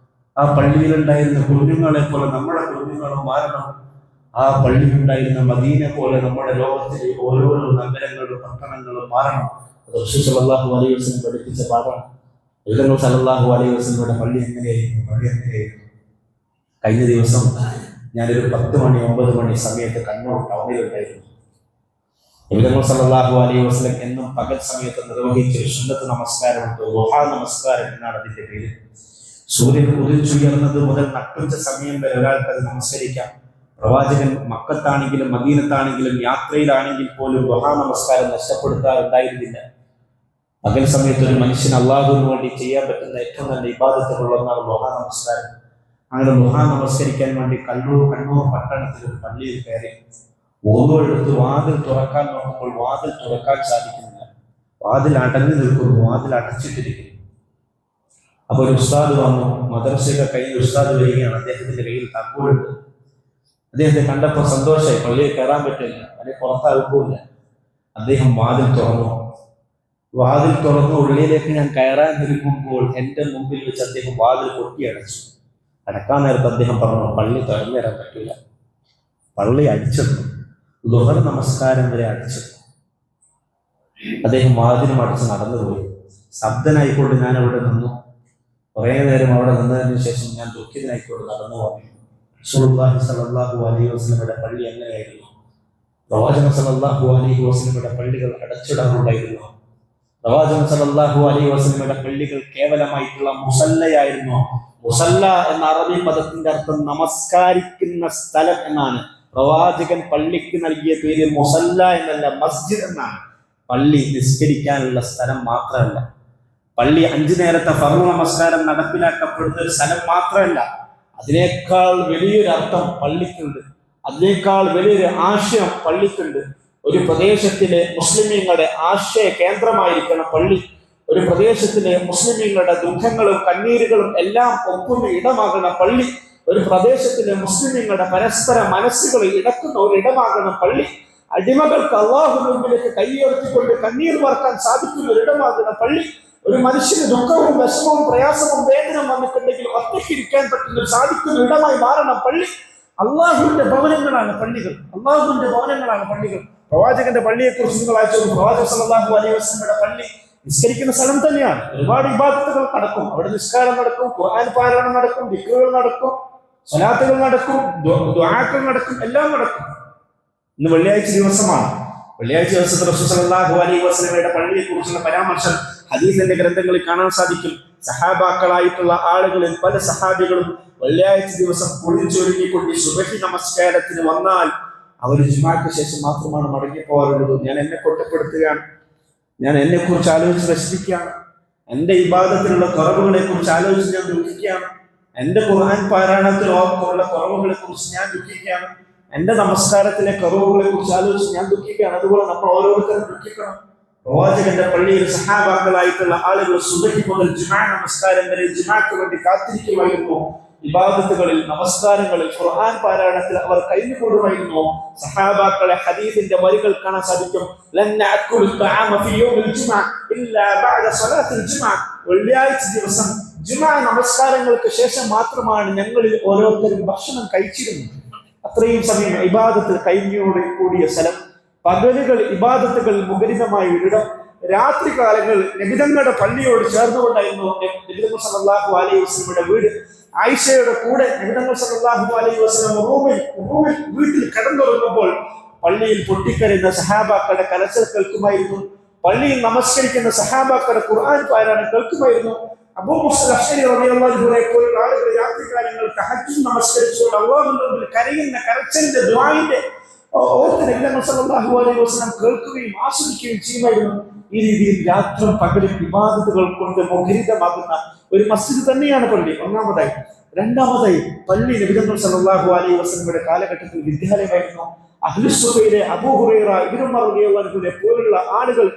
ആ പള്ളിയിലുണ്ടായിരുന്ന കുഞ്ഞുങ്ങളെ പോലെ നമ്മുടെ കുഞ്ഞുങ്ങളും മാറണം. ആ പള്ളിയിലുണ്ടായിരുന്ന മദീന പോലെ നമ്മുടെ ലോകത്തിലെ ഓരോരോ നഗരങ്ങളും പട്ടണങ്ങളും മാറണം. അത് റസൂൽ സല്ലല്ലാഹു അലൈഹി വസല്ലം പഠിപ്പിച്ച പാഠമാണ്. നബി സല്ലല്ലാഹു അലൈഹി വസല്ലമയുടെ പള്ളി എങ്ങനെയായിരുന്നു? കഴിഞ്ഞ ദിവസം ഞാനൊരു 10 മണി 9 മണി സമയത്ത് കണ്ണൂർ ടൗണിലുണ്ടായിരുന്നു. നബി സല്ലല്ലാഹു അലൈഹി വസല്ലം എന്നും പകൽ സമയത്ത് നിർവഹിച്ച സുന്നത്ത് നമസ്കാരമുണ്ട്. ദുഹാ നമസ്കാരം എന്നാണ് അതിന്റെ പേര്. സൂര്യൻ ഉദിച്ചുയർന്നത് മുതൽ നട്ടുച്ച സമയം വരെ ഒരാൾക്ക് അത് നമസ്കരിക്കാം. പ്രവാചകൻ മക്കത്താണെങ്കിലും മദീനത്താണെങ്കിലും യാത്രയിലാണെങ്കിൽ പോലും ദുഹാ നമസ്കാരം നഷ്ടപ്പെടുത്താറുണ്ടായിരുന്നില്ല. പകൽ സമയത്ത് ഒരു മനുഷ്യൻ അള്ളാഹുവിന് വേണ്ടി ചെയ്യാൻ പറ്റുന്ന ഏറ്റവും നല്ല ഇബാദത്തുള്ള ഒന്നാണ് ദുഹാ നമസ്കാരം. അങ്ങനെ ദുഹാ നമസ്കരിക്കാൻ വേണ്ടി കണ്ണൂർ പട്ടണത്തിൽ ഒരു പള്ളിയിൽ കയറി ഓരോടുത്ത് വാതിൽ തുറക്കാൻ നോക്കുമ്പോൾ വാതിൽ തുറക്കാൻ സാധിക്കുന്നില്ല. വാതിൽ അടഞ്ഞു നിൽക്കുന്നു, വാതിൽ അടച്ചിട്ടിരിക്കുന്നു. അപ്പൊ ഒരു ഉസ്താദ് വന്നു. മദ്രസയുടെ കയ്യിൽ ഉസ്താദ് വരികയാണ്. അദ്ദേഹത്തിന്റെ കയ്യിൽ താക്കോലുണ്ട്. അദ്ദേഹത്തെ കണ്ടപ്പോൾ സന്തോഷമായി. പള്ളിയിൽ കയറാൻ പറ്റില്ല, അതിനെ പുറത്താക്കുമില്ല. അദ്ദേഹം വാതിൽ തുറന്നു ഉള്ളിലേക്ക് ഞാൻ കയറാൻ നിൽക്കുമ്പോൾ എന്റെ മുമ്പിൽ വെച്ച് അദ്ദേഹം വാതിൽ കൊട്ടി അടച്ചു. അടക്കാൻ നേരത്ത് അദ്ദേഹം പറഞ്ഞു, പള്ളി തുറന്നു തരാൻ പറ്റില്ല. പള്ളി അടിച്ചത് ദുഹർ നമസ്കാരം വരെ അടിച്ചത്. അദ്ദേഹം വാതിലും അടച്ച് നടന്നുപോയി. ശബ്ദനായിക്കൊണ്ട് ഞാൻ അവിടെ നിന്നു. കുറേ നേരം അവിടെ നിന്നതിന് ശേഷം ഞാൻ ദുഃഖിതനായിക്കൊണ്ട് നടന്നു പോയി. റസൂലുള്ളാഹി സ്വല്ലല്ലാഹു അലൈഹി വസല്ലമയുടെ പള്ളി എങ്ങനെയായിരുന്നു? പ്രവാചകൻ സ്വല്ലല്ലാഹു അലൈഹി വസല്ലമയുടെ പള്ളികൾ അടച്ചിടാറുണ്ടായിരുന്നു. പ്രവാചകൻ സ്വല്ലല്ലാഹു അലൈഹി വസല്ലമയുടെ പള്ളികൾ കേവലമായിട്ടുള്ള മുസല്ലയായിരുന്നു. മുസല്ല എന്ന അറബി പദത്തിന്റെ അർത്ഥം നമസ്കാരിക്കുന്ന സ്ഥലം എന്നാണ്. പ്രവാചകൻ പള്ളിക്ക് നൽകിയ പേര് മുസല്ല എന്നല്ല, മസ്ജിദ് എന്നാണ്. പള്ളി നിസ്കരിക്കാനുള്ള സ്ഥലം മാത്രമല്ല, പള്ളി 5 നേരത്തെ ഫർള് നമസ്കാരം നടപ്പിലാക്കപ്പെടുന്ന ഒരു സ്ഥലം മാത്രമല്ല, അതിനേക്കാൾ വലിയൊരു അർത്ഥം പള്ളിക്കുണ്ട്. അതിനേക്കാൾ വലിയൊരു ആശയം പള്ളിക്കുണ്ട്. ഒരു പ്രദേശത്തിലെ മുസ്ലിമീങ്ങളുടെ ആശയ കേന്ദ്രമായിരിക്കണം പള്ളി. ഒരു പ്രദേശത്തിലെ മുസ്ലിമീങ്ങളുടെ ദുഃഖങ്ങളും കണ്ണീരുകളും എല്ലാം ഒക്കുന്ന ഇടമാകണം പള്ളി. ഒരു പ്രദേശത്തിലെ മുസ്ലിമീങ്ങളുടെ പരസ്പര മനസ്സുകൾ ഇടക്കുന്ന ഒരു ഇടമാകണം പള്ളി. അടിമകൾക്ക് അള്ളാഹുവിന്റെ മുമ്പിലേക്ക് കൈയുയർത്തിക്കൊണ്ട് കണ്ണീർ വാർക്കാൻ സാധിക്കുന്ന ഒരു ഇടമാകണം പള്ളി. ഒരു മനുഷ്യന് ദുഃഖവും വിഷമവും പ്രയാസവും വേദനയും വന്നിട്ടുണ്ടെങ്കിൽ ഒറ്റയ്ക്കിരിക്കാൻ പറ്റുന്ന സാധിക്കുന്ന ഇടമായി മാറണം പള്ളി. അള്ളാഹുവിന്റെ ഭവനങ്ങളാണ് പള്ളികൾ. അള്ളാഹുവിന്റെ ഭവനങ്ങളാണ് പള്ളികൾ. പ്രവാചകന്റെ പള്ളിയെ കുറിച്ച് നിങ്ങൾ അയച്ചു. പ്രവാചകൻ സല്ലല്ലാഹു അലൈഹി വസല്ലമയുടെ പള്ളി നിസ്കരിക്കുന്ന സ്ഥലം തന്നെയാണ്. ഒരുപാട് ഇബാദത്തുകൾ നടക്കും അവിടെ. നിസ്കാരം നടക്കും, ഖുർആൻ പാരായണം നടക്കും, ദിക്റുകൾ നടക്കും, സ്വലാത്തുകൾ നടക്കും, ദുആകൾ നടക്കും, എല്ലാം നടക്കും. ഇന്ന് വെള്ളിയാഴ്ച ദിവസമാണ്. വെള്ളിയാഴ്ച ദിവസത്തിൽ റസൂൽ സല്ലല്ലാഹു അലൈഹി വസല്ലമയുടെ പള്ളിയെ കുറിച്ചുള്ള പരാമർശം ഹദീസിന്റെ ഗ്രന്ഥങ്ങളിൽ കാണാൻ സാധിക്കും. സഹാബാക്കളായിട്ടുള്ള ആളുകളിൽ പല സഹാബികളും വെള്ളിയാഴ്ച ദിവസം കുളിച്ചൊരുങ്ങിക്കൊണ്ട് സുബഹി നമസ്കാരത്തിന് വന്നാൽ അവർ ജുമാക്ക് ശേഷം മാത്രമാണ് മടങ്ങിപ്പോകാറുള്ളത്. ഞാൻ എന്നെ കൊട്ടപ്പെടുത്തുകയാണ്. ഞാൻ എന്നെ കുറിച്ച് ആലോചിച്ച് നശിപ്പിക്കുകയാണ്. എന്റെ ഇബാദത്തിലുള്ള കുറവുകളെ കുറിച്ച് ആലോചിച്ച് ഞാൻ ദുഃഖിക്കുകയാണ്. എന്റെ ഖുർആൻ പാരായണത്തിലുള്ള കുറവുകളെ കുറിച്ച് ഞാൻ ദുഃഖിക്കുകയാണ്. എന്റെ നമസ്കാരത്തിലെ കുറവുകളെ കുറിച്ച് ആലോചിച്ച് ഞാൻ ദുഃഖിക്കുകയാണ്. അതുപോലെ നമ്മൾ ഓരോരുത്തരും ദുഃഖിക്കണം. പ്രവാചകന്റെ പള്ളിയിൽ സഹാബാക്കളായിട്ടുള്ള ആളുകൾ സുബഹി മുതൽ ജുമാ നമസ്കാരം വരെ ജുമാക്ക് വേണ്ടി കാത്തിരിക്കുമായിരുന്നു. ഇബാദത്തുകളിൽ, നമസ്കാരങ്ങളിൽ, ഖുർആൻ പാരായണത്തിൽ അവർ കഴിഞ്ഞുകൂടുമായിരുന്നു. സഹാബാക്കളെ ഹദീസിന്റെ വരികൾ കാണാൻ സാധിക്കും. വെള്ളിയാഴ്ച ദിവസം ജുമാ നമസ്കാരങ്ങൾക്ക് ശേഷം മാത്രമാണ് ഞങ്ങളിൽ ഓരോരുത്തരും ഭക്ഷണം കഴിച്ചിരുന്നത്. അത്രയും സമയം ഇബാദത്തിൽ കഴിഞ്ഞോട് കൂടിയ സ്ഥലം. പകലുകൾ ഇബാദത്തുകൾ മുഖരിതമായ ഒരിടം. രാത്രി കാലങ്ങൾ നബിതങ്ങളുടെ പള്ളിയോട് ചേർന്നുകൊണ്ടായിരുന്നു നബി സല്ലല്ലാഹു അലൈഹി വസല്ലമയുടെ വീട്. ആയിഷയുടെ കൂടെ നബി സല്ലല്ലാഹു അലൈഹി വസല്ലം റൂമിൽ വീട്ടിൽ കിടന്നുറങ്ങുമ്പോൾ പള്ളിയിൽ പൊട്ടിക്കരയുന്ന സഹാബാക്കളുടെ കരച്ചിൽ കേൾക്കുമായിരുന്നു. പള്ളിയിൽ നമസ്കരിക്കുന്ന സഹാബാക്കളുടെ ഖുർആൻ പാരായണം കേൾക്കുമായിരുന്നു. അബൂ മൂസ അശ്അരി റളിയല്ലാഹു അൻഹുവിനെ പോലുള്ള ആളുകൾ രാത്രികാലങ്ങൾ തഹജ്ജുദ് നമസ്കരിച്ചുകൊണ്ട് അല്ലാഹുവിന്റെ മുമ്പിൽ കരയുന്ന കരച്ചിലിന്റെ ദുആഇന്റെ ഓർത്ത് നബി സല്ലല്ലാഹു അലൈഹി വസല്ലം കേൾക്കുകയും ആസ്വദിക്കുകയും ചെയ്യുമായിരുന്നു. ഈ രീതിയിൽ രാത്രിയും പകലും ഇബാദത്തുകൾ കൊണ്ട് മുഖരിതമാകുന്ന ഒരു മസ്ജിദ് തന്നെയാണ് പള്ളി. ഒന്നാമതായി. രണ്ടാമതായി, പള്ളി നബി സല്ലല്ലാഹു അലൈഹി വസല്ലമയുടെ കാലഘട്ടത്തിൽ വിദ്യാലയമായിരുന്നു. അഹ്ലുസുഫയിലെ അബൂ ഹുറൈറ, ഇബ്നു ഉമർ റളിയല്ലാഹു അൻഹുവിനെ പോലുള്ള ആളുകൾ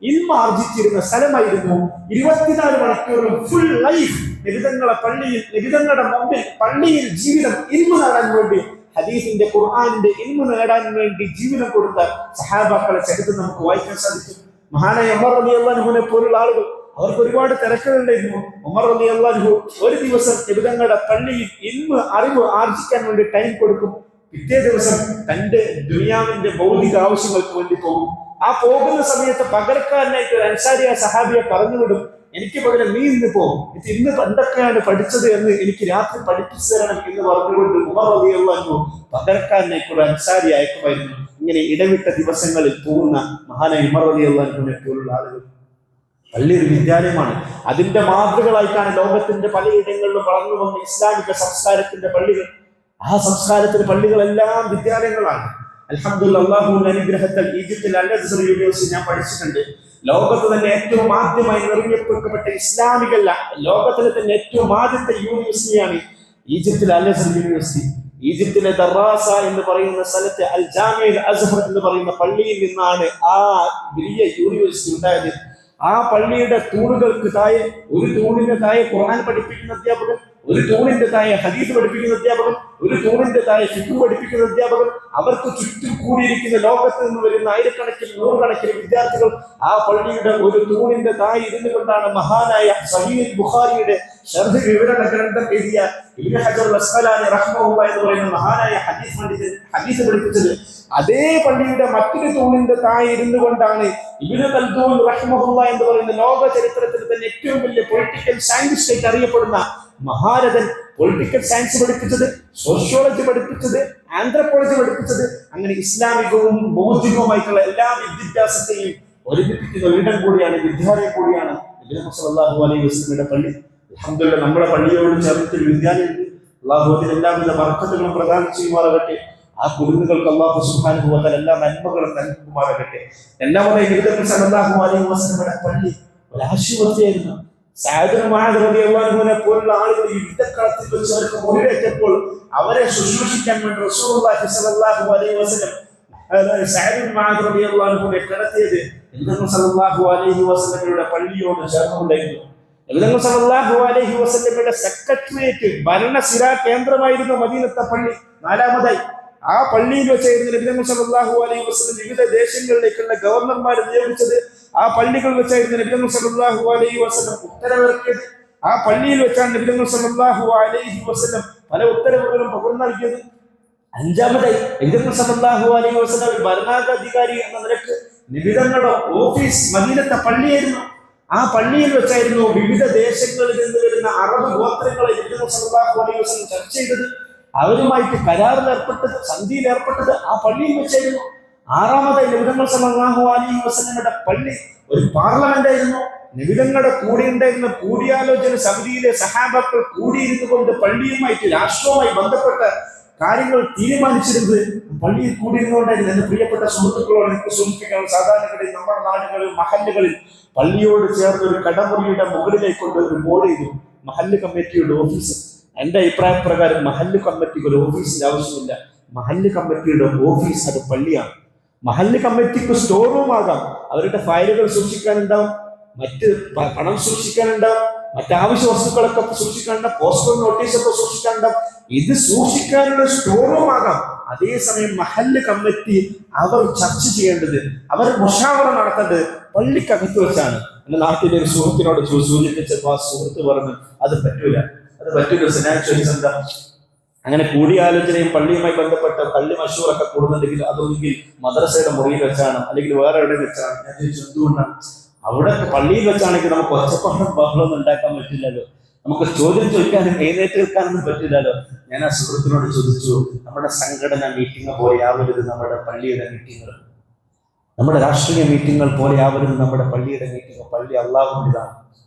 ഇൽമ ആർജിച്ചിരുന്ന സ്ഥലമായിരുന്നു. 24 മണിക്കൂറും ഫുൾ ലൈഫ് നബിതങ്ങളുടെ പള്ളിയിൽ, നബിതങ്ങളുടെ മുമ്പിൽ പള്ളിയിൽ ജീവിതം ഇൽമ നേടാൻ വേണ്ടി, ഹദീസിന്റെ ഖുർആനിന്റെ ഇൽമ നേടാൻ വേണ്ടി ജീവിതം കൊടുത്ത സഹാബാക്കളെ ചരിത്രം നമുക്ക് വായിക്കാൻ സാധിക്കും. മഹാനായ ഉമർ റളിയല്ലാഹു അൻഹുവിനെ പോലുള്ള ആളുകൾ, അവർക്ക് ഒരുപാട് തിരക്കുകളുണ്ടായിരുന്നു. ഉമർ റളിയല്ലാഹു അൻഹു ഒരു ദിവസം നബിതങ്ങളുടെ പള്ളിയിൽ ഇൽമ, അറിവ് ആർജിക്കാൻ വേണ്ടി ടൈം കൊടുക്കും. പിറ്റേ ദിവസം തന്റെ ദുനിയാവിന്റെ ഭൗതിക ആവശ്യങ്ങൾക്ക് വേണ്ടി പോകും. ആ പോകുന്ന സമയത്ത് പകരക്കാരനായിട്ട് ഒരു അൻസാരിയ സഹാബിയെ പറഞ്ഞുവിടും, എനിക്ക് പകരം നീ ഇന്ന് പോകും, ഇത് ഇന്ന് എന്തൊക്കെയാണ് പഠിച്ചത് എന്ന് എനിക്ക് രാത്രി പഠിപ്പിച്ചു തരണം എന്ന് പറഞ്ഞുകൊണ്ട് ഉമർ റളിയല്ലാഹു അൻഹു പകരക്കാരനായിട്ട് ഒരു അൻസാരി അയക്കുമായിരുന്നു. ഇങ്ങനെ ഇടവിട്ട ദിവസങ്ങളിൽ പോകുന്ന മഹാനായ ഉമർ റളിയല്ലാഹു അൻഹുവിനെ പോലുള്ള ആളുകൾ. പള്ളി ഒരു വിദ്യാലയമാണ്. അതിന്റെ മാതൃകളായിട്ടാണ് ലോകത്തിന്റെ പലയിടങ്ങളിലും വളർന്നു വന്ന ഇസ്ലാമിക സംസ്കാരത്തിന്റെ പള്ളികൾ. ആ സംസ്കാരത്തിന്റെ പള്ളികളെല്ലാം വിദ്യാലയങ്ങളാണ്. അൽഹംദുലില്ലാഹ്, അല്ലാഹുവിന്റെ അനുഗ്രഹത്താൽ ഈജിപ്തിൽ അൽ അസ്ഹർ യൂണിവേഴ്സിറ്റി ഞാൻ പഠിച്ചിട്ടുണ്ട്. ലോകത്ത് തന്നെ ഏറ്റവും ആദ്യമായി നിർമ്മിക്കപ്പെട്ട ഇസ്ലാമികല്ല, ലോകത്തിലെ തന്നെ ഏറ്റവും ആദ്യത്തെ യൂണിവേഴ്സിറ്റിയാണ് ഈജിപ്തിലെ അൽ അസ്ഹർ യൂണിവേഴ്സിറ്റി. ഈജിപ്തിലെ ദറാസ എന്ന് പറയുന്ന സ്ഥലത്തെ അൽ ജാമിഅ അൽ അസ്ഹർ എന്ന് പറയുന്ന പള്ളിയിൽ നിന്നാണ് ആ വലിയ യൂണിവേഴ്സിറ്റി ഉണ്ടായത്. ആ പള്ളിയുടെ തൂണുകൾക്ക് താഴെ, ഒരു തൂണിന്റെ താഴെ ഖുർആൻ പഠിപ്പിക്കുന്ന അധ്യാപകൻ, ഒരു തൂണിന്റെ താഴെ ഹദീസ് പഠിപ്പിക്കുന്ന അധ്യാപകൻ, ഒരു തൂണിന്റെ താഴെ ഫിഖ് പഠിപ്പിക്കുന്ന അധ്യാപകൻ, അവർക്ക് ചുറ്റും കൂടിയിരിക്കുന്ന ലോകത്ത് നിന്ന് വരുന്ന ആയിരക്കണക്കിന് നൂറുകണക്കിന് വിദ്യാർത്ഥികൾ. ആ പള്ളിയുടെ ഒരു തൂണിന്റെ താഴെ ഇരുന്നു കൊണ്ടാണ് മഹാനായ സഹീഹ് ബുഖാരിയുടെ ശർഹ് വിവരണ ഗ്രന്ഥം എഴുതിയ ഇബ്നു ഹജർ അൽ അസ്ഖലാനി റഹ്മഹുല്ലാഹ് എന്ന് പറയുന്ന മഹാനായ ഹദീസ് പണ്ഡിതൻ ഹദീസ് പഠിപ്പിച്ചത്. അതേ പള്ളിയുടെ മറ്റൊരു തൂണിന്റെ താഴെ ഇരുന്നു കൊണ്ടാണ് ഇബ്നു ഖൽദൂൻ റഹ്മഹുല്ലാഹ് എന്ന് പറയുന്ന ലോക ചരിത്രത്തിൽ തന്നെ ഏറ്റവും വലിയ പൊളിറ്റിക്കൽ സയന്റിസ്റ്റ് അറിയപ്പെടുന്ന മഹാരഥൻ പൊളിറ്റിക്കൽ സയൻസ് പഠിപ്പിച്ചത്, സോഷ്യോളജി പഠിപ്പിച്ചത്, ആന്ത്രപ്പോളജി പഠിപ്പിച്ചത്. അങ്ങനെ ഇസ്ലാമികവും ബൗദ്ധികവുമായിട്ടുള്ള എല്ലാ വിദ്യാഭ്യാസത്തെയും ഒരുമിപ്പിക്കുന്ന ഒരിടം കൂടിയാണ്, വിദ്യാലയം കൂടിയാണ് നബി സല്ലല്ലാഹു അലൈഹി വസല്ലമയുടെ പള്ളി. അൽഹംദുലില്ലാഹ്, നമ്മുടെ പള്ളിയോട് ചേർന്നൊരു വിദ്യാലയമുണ്ട്. അല്ലാഹു അതിന് എല്ലാവിധ ബർക്കത്തുകളും പ്രദാനം ചെയ്യുമാറാകട്ടെ. ആ കുരുന്നുകൾക്ക് അല്ലാഹു സുബ്ഹാനഹു വ തആല എല്ലാ നന്മകളും നൽകുമാറാകട്ടെ. രണ്ടാമതായി നബി സല്ലല്ലാഹു അലൈഹി വസല്ലമയുടെ പള്ളി ഒരു ആശുപത്രിയായിരുന്നു. സഅദ് മുആദ് റളിയല്ലാഹു അൻഹുവിനെ പോലുള്ള ആളുകൾ യുദ്ധക്കളത്തിൽ വെച്ച് അവർക്ക് മുറിവേറ്റപ്പോൾ അവരെ ശുശ്രൂഷിക്കാൻ വേണ്ടി റസൂലുള്ളാഹി സ്വല്ലല്ലാഹു അലൈഹി വസല്ലം സഅദ് ഇബ്നു മുആദ് റളിയല്ലാഹു അൻഹുവിനെ കിടത്തിയത് നബി സല്ലല്ലാഹു അലൈഹി വസല്ലമയുടെ പള്ളിയോട് ചേർന്നുണ്ടായിരുന്നു. നബി സല്ലല്ലാഹു അലൈഹി വസല്ലമയുടെ സെക്രട്ടേറിയറ്റ് ഭരണസിരാ കേന്ദ്രമായിരുന്നു മദീനത്തെ പള്ളി. നാലാമതായി ആ പള്ളിയിൽ വെച്ചായിരുന്നു നബി സല്ലല്ലാഹു അലൈഹി വസല്ലം വിവിധ ദേശങ്ങളിലേക്കുള്ള ഗവർണർമാരെ നിയോഗിച്ചത്. ആ പള്ളികളിൽ വെച്ചായിരുന്നു നബി സല്ലല്ലാഹു അലൈഹി വസല്ലം ഉത്തരവിറക്കിയത്. ആ പള്ളിയിൽ വെച്ചാണ് നബി സല്ലല്ലാഹു അലൈഹി വസല്ലം പല ഉത്തരവുകളും പകർന്നു നൽകിയത്. അഞ്ചാമതായി നബി സല്ലല്ലാഹു അലൈഹി വസല്ലം ഒരു ഭരണാധികാരി എന്ന നിലക്ക് നബിതങ്ങളുടെ ഓഫീസ് മദീനത്തെ പള്ളിയായിരുന്നു. ആ പള്ളിയിൽ വെച്ചായിരുന്നു വിവിധ ദേശങ്ങളിൽ നിന്ന് വരുന്ന അറബ് ഗോത്രങ്ങളെ നബി സല്ലല്ലാഹു അലൈഹി വസല്ലം ചർച്ച ചെയ്തത്. അവരുമായിട്ട് കരാറിൽ ഏർപ്പെട്ടത്, സന്ധിയിൽ ഏർപ്പെട്ടത് ആ പള്ളിയിൽ വെച്ചായിരുന്നു. ആറാമതായി നബി സല്ലല്ലാഹു അലൈഹി വസല്ലമയുടെ പള്ളി ഒരു പാർലമെന്റ് ആയിരുന്നു. നബിതങ്ങളുടെ കൂടെ ഉണ്ടായിരുന്ന കൂടിയാലോചന സമിതിയിലെ സഹാബാക്കൾ കൂടിയിരുന്നു കൊണ്ട് പള്ളിയുമായിട്ട് രാഷ്ട്രവുമായി ബന്ധപ്പെട്ട കാര്യങ്ങൾ തീരുമാനിച്ചിരുന്നത് പള്ളിയിൽ കൂടിയിരുന്നുകൊണ്ടായിരുന്നു. എന്റെ പ്രിയപ്പെട്ട സുഹൃത്തുക്കളോട് എനിക്ക് സൂചിപ്പിക്കണം, സാധാരണകളിൽ നമ്മുടെ നാടുകളിൽ മഹല്ലുകളിൽ പള്ളിയോട് ചേർന്ന് ഒരു കടമുറിയുടെ മുകളിലേക്ക് കൊണ്ട് ഒരു ബോർഡ് ചെയ്തു, മഹല്ല് കമ്മിറ്റിയുടെ ഓഫീസ്. എന്റെ അഭിപ്രായ പ്രകാരം മഹല്ല് കമ്മിറ്റിക്ക് ഒരു ഓഫീസിന്റെ ആവശ്യമില്ല. മഹല്ല് കമ്മിറ്റിയുടെ ഓഫീസ് അത് പള്ളിയാണ്. മഹല്ല് കമ്മിറ്റിക്ക് സ്റ്റോർ റൂം ആകാം, അവരുടെ ഫയലുകൾ സൂക്ഷിക്കാനുണ്ടാവും, മറ്റ് പണം സൂക്ഷിക്കാനുണ്ടാവും, മറ്റാവശ്യ വസ്തുക്കളൊക്കെ സൂക്ഷിക്കാനുണ്ടാവും, പോസ്റ്റർ നോട്ടീസൊക്കെ സൂക്ഷിക്കാനുണ്ടാവും. ഇത് സൂക്ഷിക്കാനുള്ള സ്റ്റോർ റൂം ആകാം. അതേസമയം മഹല്ല് കമ്മിറ്റി അവർ ചർച്ച ചെയ്യേണ്ടത്, അവർ മുഷാവറ നടത്തേണ്ടത് പള്ളിക്കകത്ത് വെച്ചാണ്. എന്റെ നാട്ടിലെ ഒരു സുഹൃത്തിനോട് സൂചിപ്പിച്ചപ്പോൾ ആ സുഹൃത്ത് പറഞ്ഞു അത് പറ്റൂല. എന്താ അങ്ങനെ കൂടിയാലോചനയും പള്ളിയുമായി ബന്ധപ്പെട്ട പള്ളി മശൂറൊക്കെ കൂടുന്നുണ്ടെങ്കിൽ അതൊന്നെങ്കിൽ മദ്രസയുടെ മുറിയിൽ വെച്ചാണ്, അല്ലെങ്കിൽ വേറെ എവിടെ വെച്ചാണ്. ഞാൻ ചോദിച്ചു എന്തുകൊണ്ടാണ്? അവിടെ പള്ളിയിൽ വെച്ചാണെങ്കിൽ നമുക്ക് ഒച്ചപ്പാടും ബഹളമൊന്നും ഉണ്ടാക്കാൻ പറ്റില്ലല്ലോ, നമുക്ക് ചോദ്യം ചോദിക്കാനും എഴുന്നേറ്റ് നിൽക്കാനൊന്നും പറ്റില്ലല്ലോ. ഞാൻ ആ സുഹൃത്തിനോട് ചോദിച്ചു, നമ്മുടെ സംഘടന മീറ്റിംഗ് പോലെ ആവരുത് നമ്മുടെ പള്ളിയുടെ മീറ്റിങ്ങുകൾ, നമ്മുടെ രാഷ്ട്രീയ മീറ്റിങ്ങുകൾ പോലെ ആവരുത് നമ്മുടെ പള്ളിയുടെ മീറ്റിംഗ്. പള്ളി അള്ളാഹുവിൻ്റെതാണ്.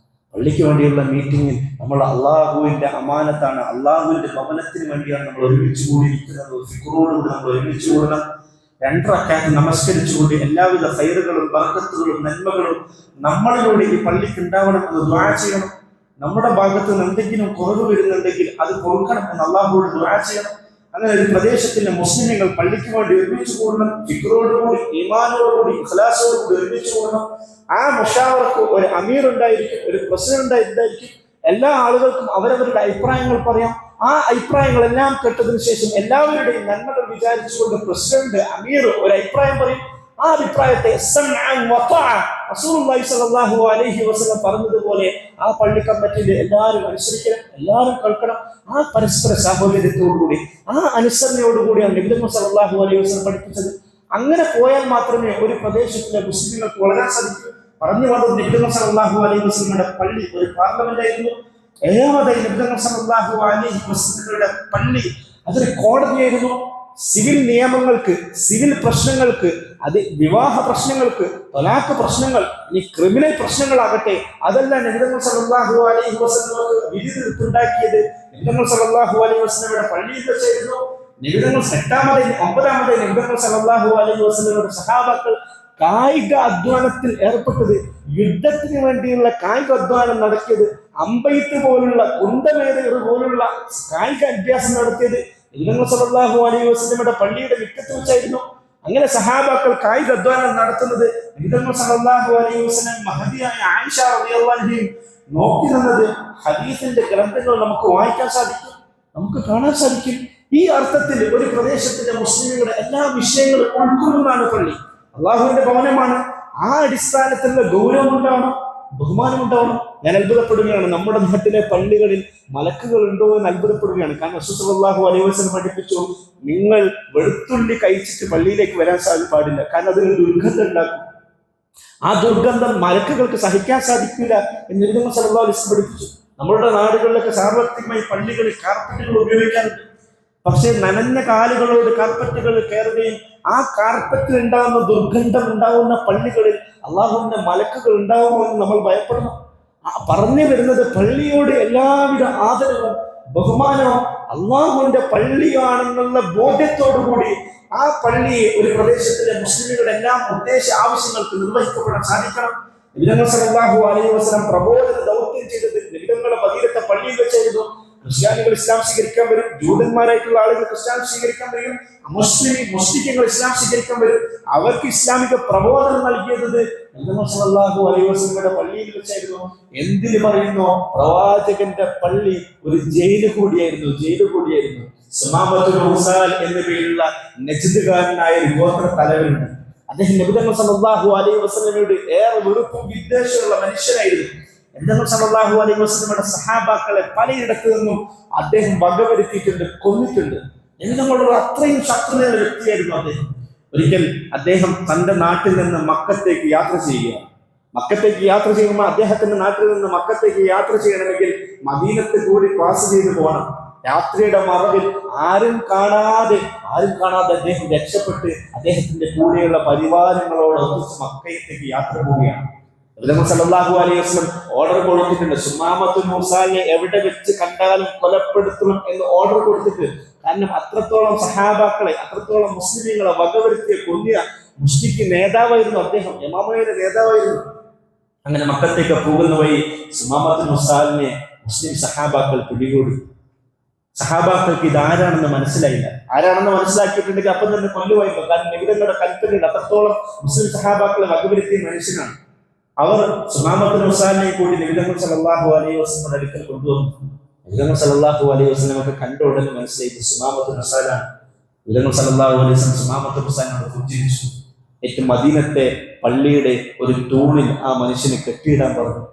പള്ളിക്ക് വേണ്ടിയുള്ള മീറ്റിംഗിൽ നമ്മൾ അള്ളാഹുവിന്റെ അമാനത്താണ്, അള്ളാഹുവിന്റെ ഭവനത്തിന് വേണ്ടിയാണ് നമ്മൾ ഒരുമിച്ച് കൂടിയിരിക്കുന്നത്. ഫിക്റോടുകൂടി നമ്മൾ ഒരുമിച്ച് കൂടണം. 2 റക്അത്ത് നമസ്കരിച്ചുകൊണ്ട് എല്ലാവിധ ഖൈറുകളും ബർക്കത്തുകളും നന്മകളും നമ്മളിലൂടെ ഈ പള്ളിക്ക് ഉണ്ടാവണം എന്ന് ദുആ ചെയ്യണം. നമ്മുടെ ഭാഗത്ത് നിന്ന് എന്തെങ്കിലും കുറവ് വരുന്നുണ്ടെങ്കിൽ അത് പൊറുക്കണം എന്ന് അള്ളാഹുവോട് ദുആ ചെയ്യണം. അങ്ങനെ ഒരു പ്രദേശത്തിലെ മുസ്ലിമുകൾ പള്ളിക്ക് വേണ്ടി ഒരുമിച്ച് കൂടണം. ഫിക്റോടുകൂടി, ഈമാനോടുകൂടി, ഇഖ്ലാസോടുകൂടി ഒരുമിച്ച് കൂടണം. ആ മുഷാവറക്ക് ഒരു അമീർ ഉണ്ടായിരിക്കും, ഒരു പ്രസിഡന്റ് ഉണ്ടായിരിക്കും. എല്ലാ ആളുകൾക്കും അവരവരുടെ അഭിപ്രായങ്ങൾ പറയാം. ആ അഭിപ്രായങ്ങളെല്ലാം കേട്ടതിനു ശേഷം എല്ലാവരുടെയും നന്മകൾ വിചാരിച്ചുകൊണ്ട് പ്രസിഡന്റ്, അമീർ ഒരു അഭിപ്രായം പറയും. ആ അഭിപ്രായത്തെ റസൂലുള്ളാഹി സ്വല്ലല്ലാഹു അലൈഹി വസല്ലം പറഞ്ഞതുപോലെ ആ പള്ളി കമ്മിറ്റിയിൽ എല്ലാവരും അനുസരിക്കണം, എല്ലാവരും കേൾക്കണം. ആ പരസ്പര സാഹോദര്യത്തോടുകൂടി, ആ അനുസരണയോടുകൂടിയാണ് നബി സല്ലല്ലാഹു അലൈഹി വസല്ലം പഠിപ്പിച്ചത്. അങ്ങനെ പോയാൽ മാത്രമേ ഒരു പ്രദേശത്തിലെ മുസ്ലിങ്ങൾക്ക് വളരാൻ സാധിക്കൂ. പറഞ്ഞു വന്നത് നബി സല്ലല്ലാഹു അലൈഹി വസല്ലമയുടെ പള്ളി ഒരു പാർലമെന്റ് ആയിരുന്നു. 7-ാമതായി നബി സല്ലല്ലാഹു അലൈഹി വസല്ലമയുടെ പള്ളി അതൊരു കോടതിയായിരുന്നു. സിവിൽ നിയമങ്ങൾക്ക്, സിവിൽ പ്രശ്നങ്ങൾക്ക്, അത് വിവാഹ പ്രശ്നങ്ങൾക്ക്, തൊലാഖ് പ്രശ്നങ്ങൾ, ഇനി ക്രിമിനൽ പ്രശ്നങ്ങളാകട്ടെ, അതെല്ലാം നബി സല്ലല്ലാഹു അലൈഹി വസല്ലമക്ക് വിധി തീർപ്പുണ്ടാക്കിയത് നബി സല്ലല്ലാഹു അലൈഹി വസല്ലമയുടെ പള്ളിയിൽ വെച്ചായിരുന്നു. നബി 9-ാമതായി നബി സല്ലല്ലാഹു അലൈഹി വസല്ലമയുടെ സഹാബാക്കൾ കായിക അധ്വാനത്തിൽ ഏർപ്പെട്ടത്, യുദ്ധത്തിന് വേണ്ടിയുള്ള കായിക അധ്വാനം നടത്തിയത്, അമ്പെയ്ത്ത് പോലുള്ള കുന്തമേതകൾ പോലുള്ള കായിക അഭ്യാസം നടത്തിയത് നബി സല്ലല്ലാഹു അലൈഹി വസല്ലമയുടെ പള്ളിയുടെ മുറ്റത്ത് വെച്ചായിരുന്നു. അങ്ങനെ സഹാബാക്കൾ കായിക അധ്വാനം നടത്തുന്നത് നബി സല്ലല്ലാഹു അലൈഹി വസല്ലം മഹദിയായ ആയിഷ റളിയല്ലാഹു അൻഹയും നോക്കി നിന്നത് ഹദീസിന്റെ ഗ്രന്ഥങ്ങൾ നമുക്ക് വായിക്കാൻ സാധിക്കും, നമുക്ക് കാണാൻ സാധിക്കും. ഈ അർത്ഥത്തിൽ ഒരു പ്രദേശത്തിന്റെ മുസ്ലിമുകളുടെ എല്ലാ വിഷയങ്ങളും ഉൾക്കൊള്ളുന്നതാണ് പള്ളി. അള്ളാഹുവിന്റെ ഭവനമാണ്. ആ അടിസ്ഥാനത്തിലുള്ള ഗൗരവം ഉണ്ടാവണം, ബഹുമാനം ഉണ്ടാവണം. ഞാൻ അത്ഭുതപ്പെടുകയാണ്, നമ്മുടെ നാട്ടിലെ പള്ളികളിൽ മലക്കുകൾ ഉണ്ടോ എന്ന് അത്ഭുതപ്പെടുകയാണ്. കാരണം റസൂൽ സല്ലല്ലാഹു അലൈഹി വസല്ലം പഠിപ്പിച്ചു, നിങ്ങൾ വെളുത്തുള്ളി കഴിച്ചിട്ട് പള്ളിയിലേക്ക് വരാൻ പാടില്ല, കാരണം അതിന് ദുർഗന്ധം ഉണ്ടാക്കും. ആ ദുർഗന്ധം മലക്കുകൾക്ക് സഹിക്കാൻ സാധിക്കില്ല എന്ന് നബി സല്ലല്ലാഹു അലൈഹി വസല്ലം പഠിപ്പിച്ചു. നമ്മളുടെ നാടുകളിലൊക്കെ സാർവത്രികമായി പള്ളികളിൽ കാർപ്പറ്റുകൾ ഉപയോഗിക്കാറുണ്ട്. പക്ഷേ നനഞ്ഞ കാലുകളോട് കാർപ്പറ്റുകൾ കയറുകയും ആ കാർപ്പറ്റിൽ ഉണ്ടാകുന്ന ദുർഗന്ധം ഉണ്ടാകുന്ന പള്ളികളിൽ അള്ളാഹുവിന്റെ മലക്കുകൾ ഉണ്ടാകുമോ എന്ന് നമ്മൾ ഭയപ്പെടണം. പറഞ്ഞു വരുന്നത് പള്ളിയോട് എല്ലാവിധ ആദരവും ബഹുമാനവും അള്ളാഹുവിന്റെ പള്ളിയാണെന്നുള്ള ബോധ്യത്തോടുകൂടി ആ പള്ളി ഒരു പ്രദേശത്തിലെ മുസ്ലിമുകളുടെ എല്ലാം ഉദ്ദേശ ആവശ്യങ്ങൾക്ക് നിർവഹിക്കപ്പെടാൻ സാധിക്കണം. നബി സല്ലല്ലാഹു അലൈഹി വസല്ലം പ്രബോധന ദൗത്യം ചെയ്തത് നബിയുടെ മദീനത്തെ പള്ളിയിൽ വെച്ചായിരുന്നു. ക്രിസ്ത്യാനികൾ ഇസ്ലാം സ്വീകരിക്കാൻ വരും, ജൂതന്മാരായിട്ടുള്ള ആളുകൾ ക്രിസ്ത്യാനി സ്വീകരിക്കാൻ വരും, മുസ്ലിങ്ങൾ ഇസ്ലാം സ്വീകരിക്കാൻ വരും. അവർക്ക് ഇസ്ലാമിക പ്രബോധനം നൽകിയത് സല്ലല്ലാഹു അലൈഹി വസല്ലമയുടെ പള്ളിയിൽ വെച്ചായിരുന്നു. എന്തിന് പറയുന്നു? പ്രവാചകന്റെ പള്ളി ഒരു ജയില് കൂടിയായിരുന്നു. സുമാമത്തുൽ ഉസാൽ എന്ന പേരുള്ള നജ്ദുകാരനായ ഒരു ഗോത്ര തലവനുണ്ട്. അദ്ദേഹം നബി സല്ലല്ലാഹു അലൈഹി വസല്ലമയോട് ഏറെ വെറുപ്പും വിദ്വേഷമുള്ള മനുഷ്യനായിരുന്നു. നബി സല്ലല്ലാഹു അലൈഹി വസല്ലമയുടെ സഹാബാക്കളെ പലയിടത്തു നിന്നും അദ്ദേഹം വകവരുത്തിയിട്ടുണ്ട്, കൊന്നിട്ടുണ്ട്. എന്നോടുള്ള അത്രയും ശത്രുതയുള്ള വ്യക്തിയായിരുന്നു അദ്ദേഹം. ഒരിക്കൽ അദ്ദേഹം തന്റെ നാട്ടിൽ നിന്ന് മക്കത്തേക്ക് യാത്ര ചെയ്യുമ്പോൾ അദ്ദേഹത്തിന്റെ നാട്ടിൽ നിന്ന് മക്കത്തേക്ക് യാത്ര ചെയ്യണമെങ്കിൽ മദീനത്ത് കൂടി പാസ് ചെയ്ത് പോകണം. രാത്രിയുടെ മറവിൽ ആരും കാണാതെ അദ്ദേഹം രക്ഷപ്പെട്ട് അദ്ദേഹത്തിന്റെ കൂടെയുള്ള പരിവാരങ്ങളോട് ഒന്നിച്ച് മക്കയത്തേക്ക് യാത്ര പോവുകയാണ്. സല്ലല്ലാഹു അലൈഹി വസല്ലം ഓർഡർ കൊടുത്തിട്ടുണ്ട്, സുമാമത്തുൽ ഉസാലിനെ എവിടെ വെച്ച് കണ്ടാലും കൊലപ്പെടുത്തണം എന്ന് ഓർഡർ കൊടുത്തിട്ട്. കാരണം അത്രത്തോളം സഹാബാക്കളെ, അത്രത്തോളം മുസ്ലിമീങ്ങളെ വകവരുത്തിയ കൊല്ലിയ മുസ്ലിക്ക് നേതാവായിരുന്നു അദ്ദേഹം, യമാമയുടെ നേതാവായിരുന്നു. അങ്ങനെ മക്കത്തേക്ക് പോകുന്ന വഴി സുമാമത്തുൽ ഉസാലിനെ മുസ്ലിം സഹാബാക്കൾ പിടികൂടി. സഹാബാക്കൾക്ക് ഇത് ആരാണെന്ന് മനസ്സിലായില്ല. ആരാണെന്ന് മനസ്സിലാക്കിയിട്ടുണ്ടെങ്കിൽ അപ്പം തന്നെ കൊല്ലുമായിരുന്നു. കാരണം നബിയുടെ കൽപ്പനയുണ്ട്, അത്രത്തോളം മുസ്ലിം സഹാബാക്കളെ വകവരുത്തിയ മനുഷ്യനാണ്. അവർ സുമാമത്തുൽ ഉസാലിനെ കൂടി നബി സല്ലല്ലാഹു അലൈഹി വസല്ലമയുടെ അടുക്കൽ കൊണ്ടുവന്നു. നബി സല്ലല്ലാഹു അലൈഹി വസല്ലമക്ക് കണ്ട ഉടനെ മനസ്സിലായി സുമാമത്തുൽ ഉസാലാണ്. നബി സല്ലല്ലാഹു അലൈഹി വസല്ലം സുമാമത്തുൽ ഉസാലിനോട് പുഞ്ചിരിച്ചു. ഏറ്റവും മദീനത്തെ പള്ളിയുടെ ഒരു തൂണിൽ ആ മനുഷ്യനെ കെട്ടിയിടാൻ പറഞ്ഞു.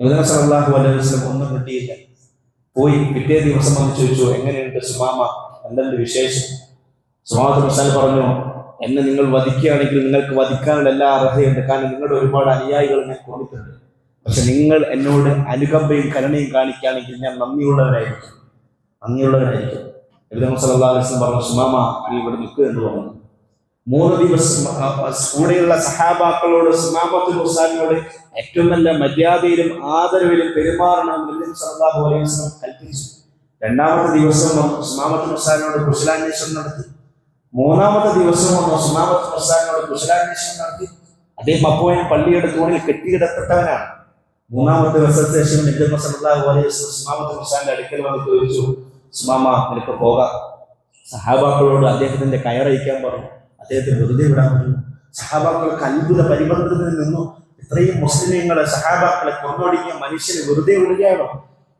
നബി സല്ലല്ലാഹു അലൈഹി വസല്ലം ഒന്നും കിട്ടിയില്ല. പോയി പിറ്റേ ദിവസം വന്ന് ചോദിച്ചു, എങ്ങനെയുണ്ട് സുമാമ, എന്തെങ്കിലും വിശേഷം? സുമാമത്തുൽ ഉസാൽ പറഞ്ഞു, എന്നെ നിങ്ങൾ വധിക്കുകയാണെങ്കിൽ നിങ്ങൾക്ക് വധിക്കാനുള്ള എല്ലാ അർഹതയുണ്ട്. കാരണം നിങ്ങളുടെ ഒരുപാട് അനുയായികൾ ഞാൻ കൊണ്ടിട്ടുണ്ട്. പക്ഷെ നിങ്ങൾ എന്നോട് അനുകമ്പയും കരുണയും കാണിക്കുകയാണെങ്കിൽ ഞാൻ നന്ദിയുള്ളവരായിരിക്കും. നബി സല്ലല്ലാഹു അലൈഹി വസല്ലം പറഞ്ഞു, സുമാമ നീ ഇവിടെ നിൽക്കുക എന്ന് പറഞ്ഞു. 3 ദിവസം കൂടെയുള്ള സഹാബാക്കളോട് സുമാമത്തുൽ ഉസാലിനോട് ഏറ്റവും നല്ല മര്യാദയിലും ആദരവിലും പെരുമാറണമെന്ന് നബി സല്ലല്ലാഹു അലൈഹി വസല്ലം കൽപ്പിച്ചു. 2ാമത്തെ ദിവസം സുമാമത്തുൽ ഉസാലിനോട് കുശലാന്വേഷണം നടത്തി. 3ാമത്തെ ദിവസം സുമാമത്തുൽ ഉസാലിനോട് കുശലാന്വേഷണം നടത്തി. അദ്ദേഹം അപ്പോഴും പള്ളിയുടെ തൂണിൽ കെട്ടിയിടപ്പെട്ടവനാണ്. 3ാമത്തെ ദിവസത്തെ ശേഷം നബി സല്ലല്ലാഹു അലൈഹി വസല്ലം സുമാമത്തുൽ ഉസാലിന്റെ അടുക്കൽ വന്ന് ചോദിച്ചു, സുമാമ നിനക്ക് പോകാം. സഹാബാക്കളോട് അദ്ദേഹത്തിന്റെ കയറയിക്കാൻ പറഞ്ഞു. അദ്ദേഹത്തെ വെറുതെ വിടാൻ പറഞ്ഞു. സഹാബാക്കൾക്ക് അത്ഭുത പരിവർത്തനത്തിൽ നിന്നു. ഇത്രയും മുസ്ലിമീങ്ങളെ സഹാബാക്കളെ കൊന്നൊടുങ്ങിയ മനുഷ്യനെ വെറുതെ വിടുകയാണോ?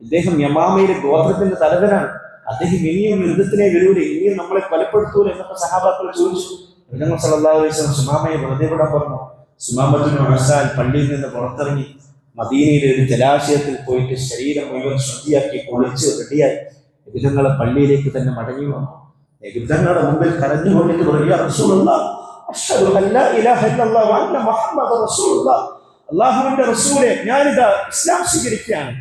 ഇദ്ദേഹം യമാമയിലെ ഗോത്രത്തിന്റെ തലവനാണ്. അദ്ദേഹം ഇനിയും യുദ്ധത്തിനെ വരൂല, ഇനിയും നമ്മളെ കൊലപ്പെടുത്തൂല എന്നൊക്കെ സഹാബാക്കൾ ചോദിച്ചു. നബി സല്ലല്ലാഹു അലൈഹി വസല്ലം സുമാമയെ വെറുതെ വിടാൻ പറഞ്ഞു. സുമാമത്തുൽ ഉസാൽ പള്ളിയിൽ നിന്ന് പുറത്തിറങ്ങി മദീനയിലെ ഒരു ജലാശയത്തിൽ പോയിട്ട് ശരീരം മുഴുവൻ ശുദ്ധിയാക്കി കുളിച്ച് റെഡിയായി നബിതങ്ങളെ പള്ളിയിലേക്ക് തന്നെ മടങ്ങി വന്നു. നബിതങ്ങളുടെ മുമ്പിൽ കരഞ്ഞുകൊണ്ടിട്ട് പറയുക, റസൂലുള്ളാഹ് അശ്ഹദു അല്ലാ ഇലാഹ ഇല്ലല്ലാഹു വ അന്ന മുഹമ്മദ റസൂലുള്ളാഹ്, അല്ലാഹുവിന്റെ റസൂലേ ഞാനിതാ ഇസ്ലാം സ്വീകരിക്കുകയാണ്.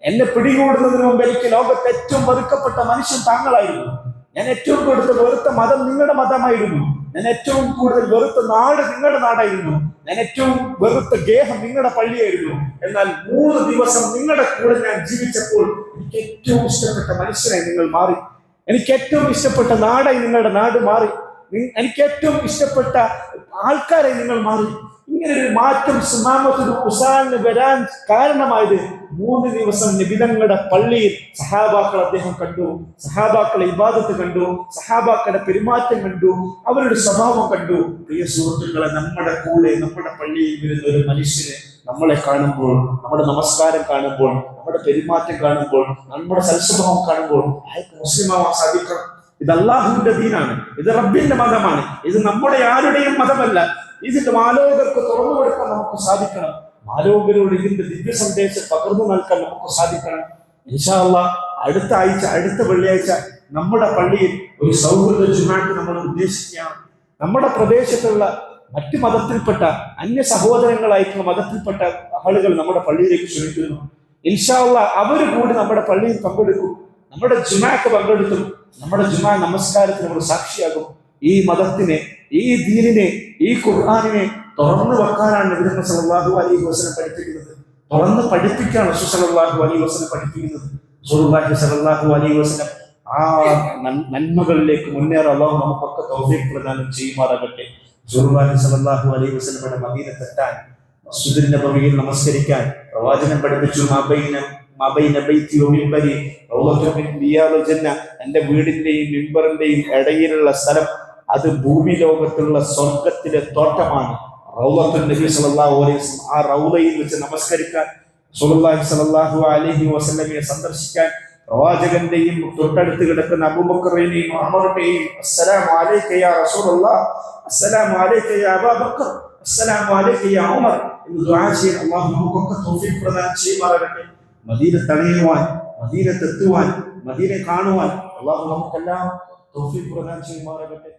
എന്നെ പിടികൂടുന്നതിന് മുമ്പ് എനിക്ക് ലോകത്ത് ഏറ്റവും വെറുക്കപ്പെട്ട മനുഷ്യൻ താങ്കളായിരുന്നു. ഞാൻ ഏറ്റവും കൂടുതൽ വെറുത്ത മതം നിങ്ങളുടെ മതമായിരുന്നു. ഞാൻ ഏറ്റവും കൂടുതൽ വെറുത്ത നാട് നിങ്ങളുടെ നാടായിരുന്നു. ഞാൻ ഏറ്റവും വെറുത്ത ഗേഹം നിങ്ങളുടെ പള്ളിയായിരുന്നു. എന്നാൽ 3 ദിവസം നിങ്ങളുടെ കൂടെ ഞാൻ ജീവിച്ചപ്പോൾ എനിക്ക് ഏറ്റവും ഇഷ്ടപ്പെട്ട മനുഷ്യനായി നിങ്ങൾ മാറി. എനിക്ക് ഏറ്റവും ഇഷ്ടപ്പെട്ട നാടായി നിങ്ങളുടെ നാട് മാറി. എനിക്ക് ഏറ്റവും ഇഷ്ടപ്പെട്ട ആൾക്കാരായി നിങ്ങൾ മാറി. ഇങ്ങനൊരു മാറ്റം സുമാമത്തുൽ ഉസാലിന് വരാൻ കാരണമായത് 3 ദിവസം നബിതങ്ങളുടെ പള്ളിയിൽ സഹാബാക്കൾ അദ്ദേഹം കണ്ടു. സഹാബാക്കളെ ഇബാദത്ത് കണ്ടു, സഹാബാക്കളുടെ പെരുമാറ്റം കണ്ടു, അവരുടെ സ്വഭാവം കണ്ടു. പ്രിയ സുഹൃത്തുക്കളെ, നമ്മുടെ കൂടെ നമ്മുടെ പള്ളിയിൽ വരുന്ന ഒരു മനുഷ്യന് നമ്മളെ കാണുമ്പോൾ, നമ്മുടെ നമസ്കാരം കാണുമ്പോൾ, നമ്മുടെ പെരുമാറ്റം കാണുമ്പോൾ, നമ്മുടെ സൽസ്വഭാവം കാണുമ്പോൾ അയാൾക്ക് മുസ്ലിമാവാൻ സാധിക്കണം. ഇത് അല്ലാഹുവിന്റെ ദീനാണ്, ഇത് റബ്ബിന്റെ മതമാണ്, ഇത് നമ്മുടെ ആരുടെയും മതമല്ല. ഇതിന്റെ മാലോകർക്ക് തുറന്നു കൊടുക്കാൻ നമുക്ക് സാധിക്കണം. മാലോകരോട് ഇതിന്റെ ദിവ്യ സന്ദേശം പകർന്നു നൽകാൻ നമുക്ക് സാധിക്കണം. ഇൻഷാ അല്ലാഹ് അടുത്ത വെള്ളിയാഴ്ച നമ്മുടെ പള്ളിയിൽ ഒരു സൗഹൃദ ജുമാഅത്ത് നമ്മൾ ഉദ്ദേശിക്കുകയാണ്. നമ്മുടെ പ്രദേശത്തുള്ള മറ്റു മതത്തിൽപ്പെട്ട അന്യ സഹോദരങ്ങളായിട്ടുള്ള മതത്തിൽപ്പെട്ട ആളുകൾ നമ്മുടെ പള്ളിയിലേക്ക് ക്ഷണിക്കുന്നു. ഇൻഷാ അല്ലാഹ് അവര് കൂടി നമ്മുടെ പള്ളിയിൽ പങ്കെടുക്കും, നമ്മുടെ ജുമാഅത്ത് പങ്കെടുക്കും. നമ്മുടെ ജുമാ നമസ്കാരത്തിന് നമ്മൾ സാക്ഷിയാകും. ഈ മതത്തിനെ, ഈ ദീനിനെ, ഈ ഖുർആനിനെ തുറന്നു വെക്കാനാണ് നബി സല്ലല്ലാഹു അലൈഹി വസല്ലം പഠിപ്പിക്കുന്നത്. തുറന്ന് പഠിപ്പിക്കാണ് റസൂൽ സല്ലല്ലാഹു അലൈഹി വസല്ലം പഠിപ്പിക്കുന്നത്. റസൂലുള്ളാഹി സല്ലല്ലാഹു അലൈഹി വസല്ലം ആ നന്മകളിലേക്ക് മുന്നേറാൻ അല്ലാഹു നമുക്കൊക്കെ തൗഫീഖ് പ്രദാനം ചെയ്യുമാറാകട്ടെ. റസൂലുള്ളാഹി സല്ലല്ലാഹു അലൈഹി വസല്ലമയുടെ മദീനത്തെത്താൻ, മസ്ജിദുൻ നബവിയിൽ നമസ്കരിക്കാൻ പ്രവാചകൻ പഠിപ്പിച്ചു, മാബൈന മബൈന ബൈതി വ മിൻബരി റൗളത്തുൻ മിൻ റിയാദിൽ ജന്ന, എൻ്റെ വീടിന്റെയും മിമ്പറിന്റെയും ഇടയിലുള്ള സ്ഥലം അത് ഭൂമി ലോകത്തുള്ള സ്വർഗത്തിലെ തോട്ടമാണ്. റൗളത്തുൻ നബി സല്ലല്ലാഹു അലൈഹി വസല്ലം, ആ റൗളയിൽ വെച്ച് നമസ്കരിക്കാൻ, റസൂലുള്ളാഹി സ്വല്ലല്ലാഹു അലൈഹി വസല്ലമയെ സന്ദർശിക്കാൻ, പ്രവാചകന്റെയും തൊട്ടടുത്ത് കിടക്കുന്ന അബൂബക്കറിനെയും ഉമറിനെയും അസ്സലാമു അലൈക യാ റസൂലല്ലാഹ്, അസ്സലാമു അലൈക യാ അബൂബക്കർ, അസ്സലാമു അലൈക യാ ഉമർ എന്ന് ദുആ ചെയ്യാൻ അല്ലാഹു നമുക്കൊക്കെ തൗഫീഖ് പ്രദാനം ചെയ്യുമാറാകട്ടെ. മദീനത്ത് അണയുവാൻ, മദീനത്ത് എത്തുവാൻ, മദീനയെ കാണുവാൻ അല്ലാഹു നമുക്കെല്ലാം തൗഫീഖ് പ്രദാനം ചെയ്യുമാറാകട്ടെ.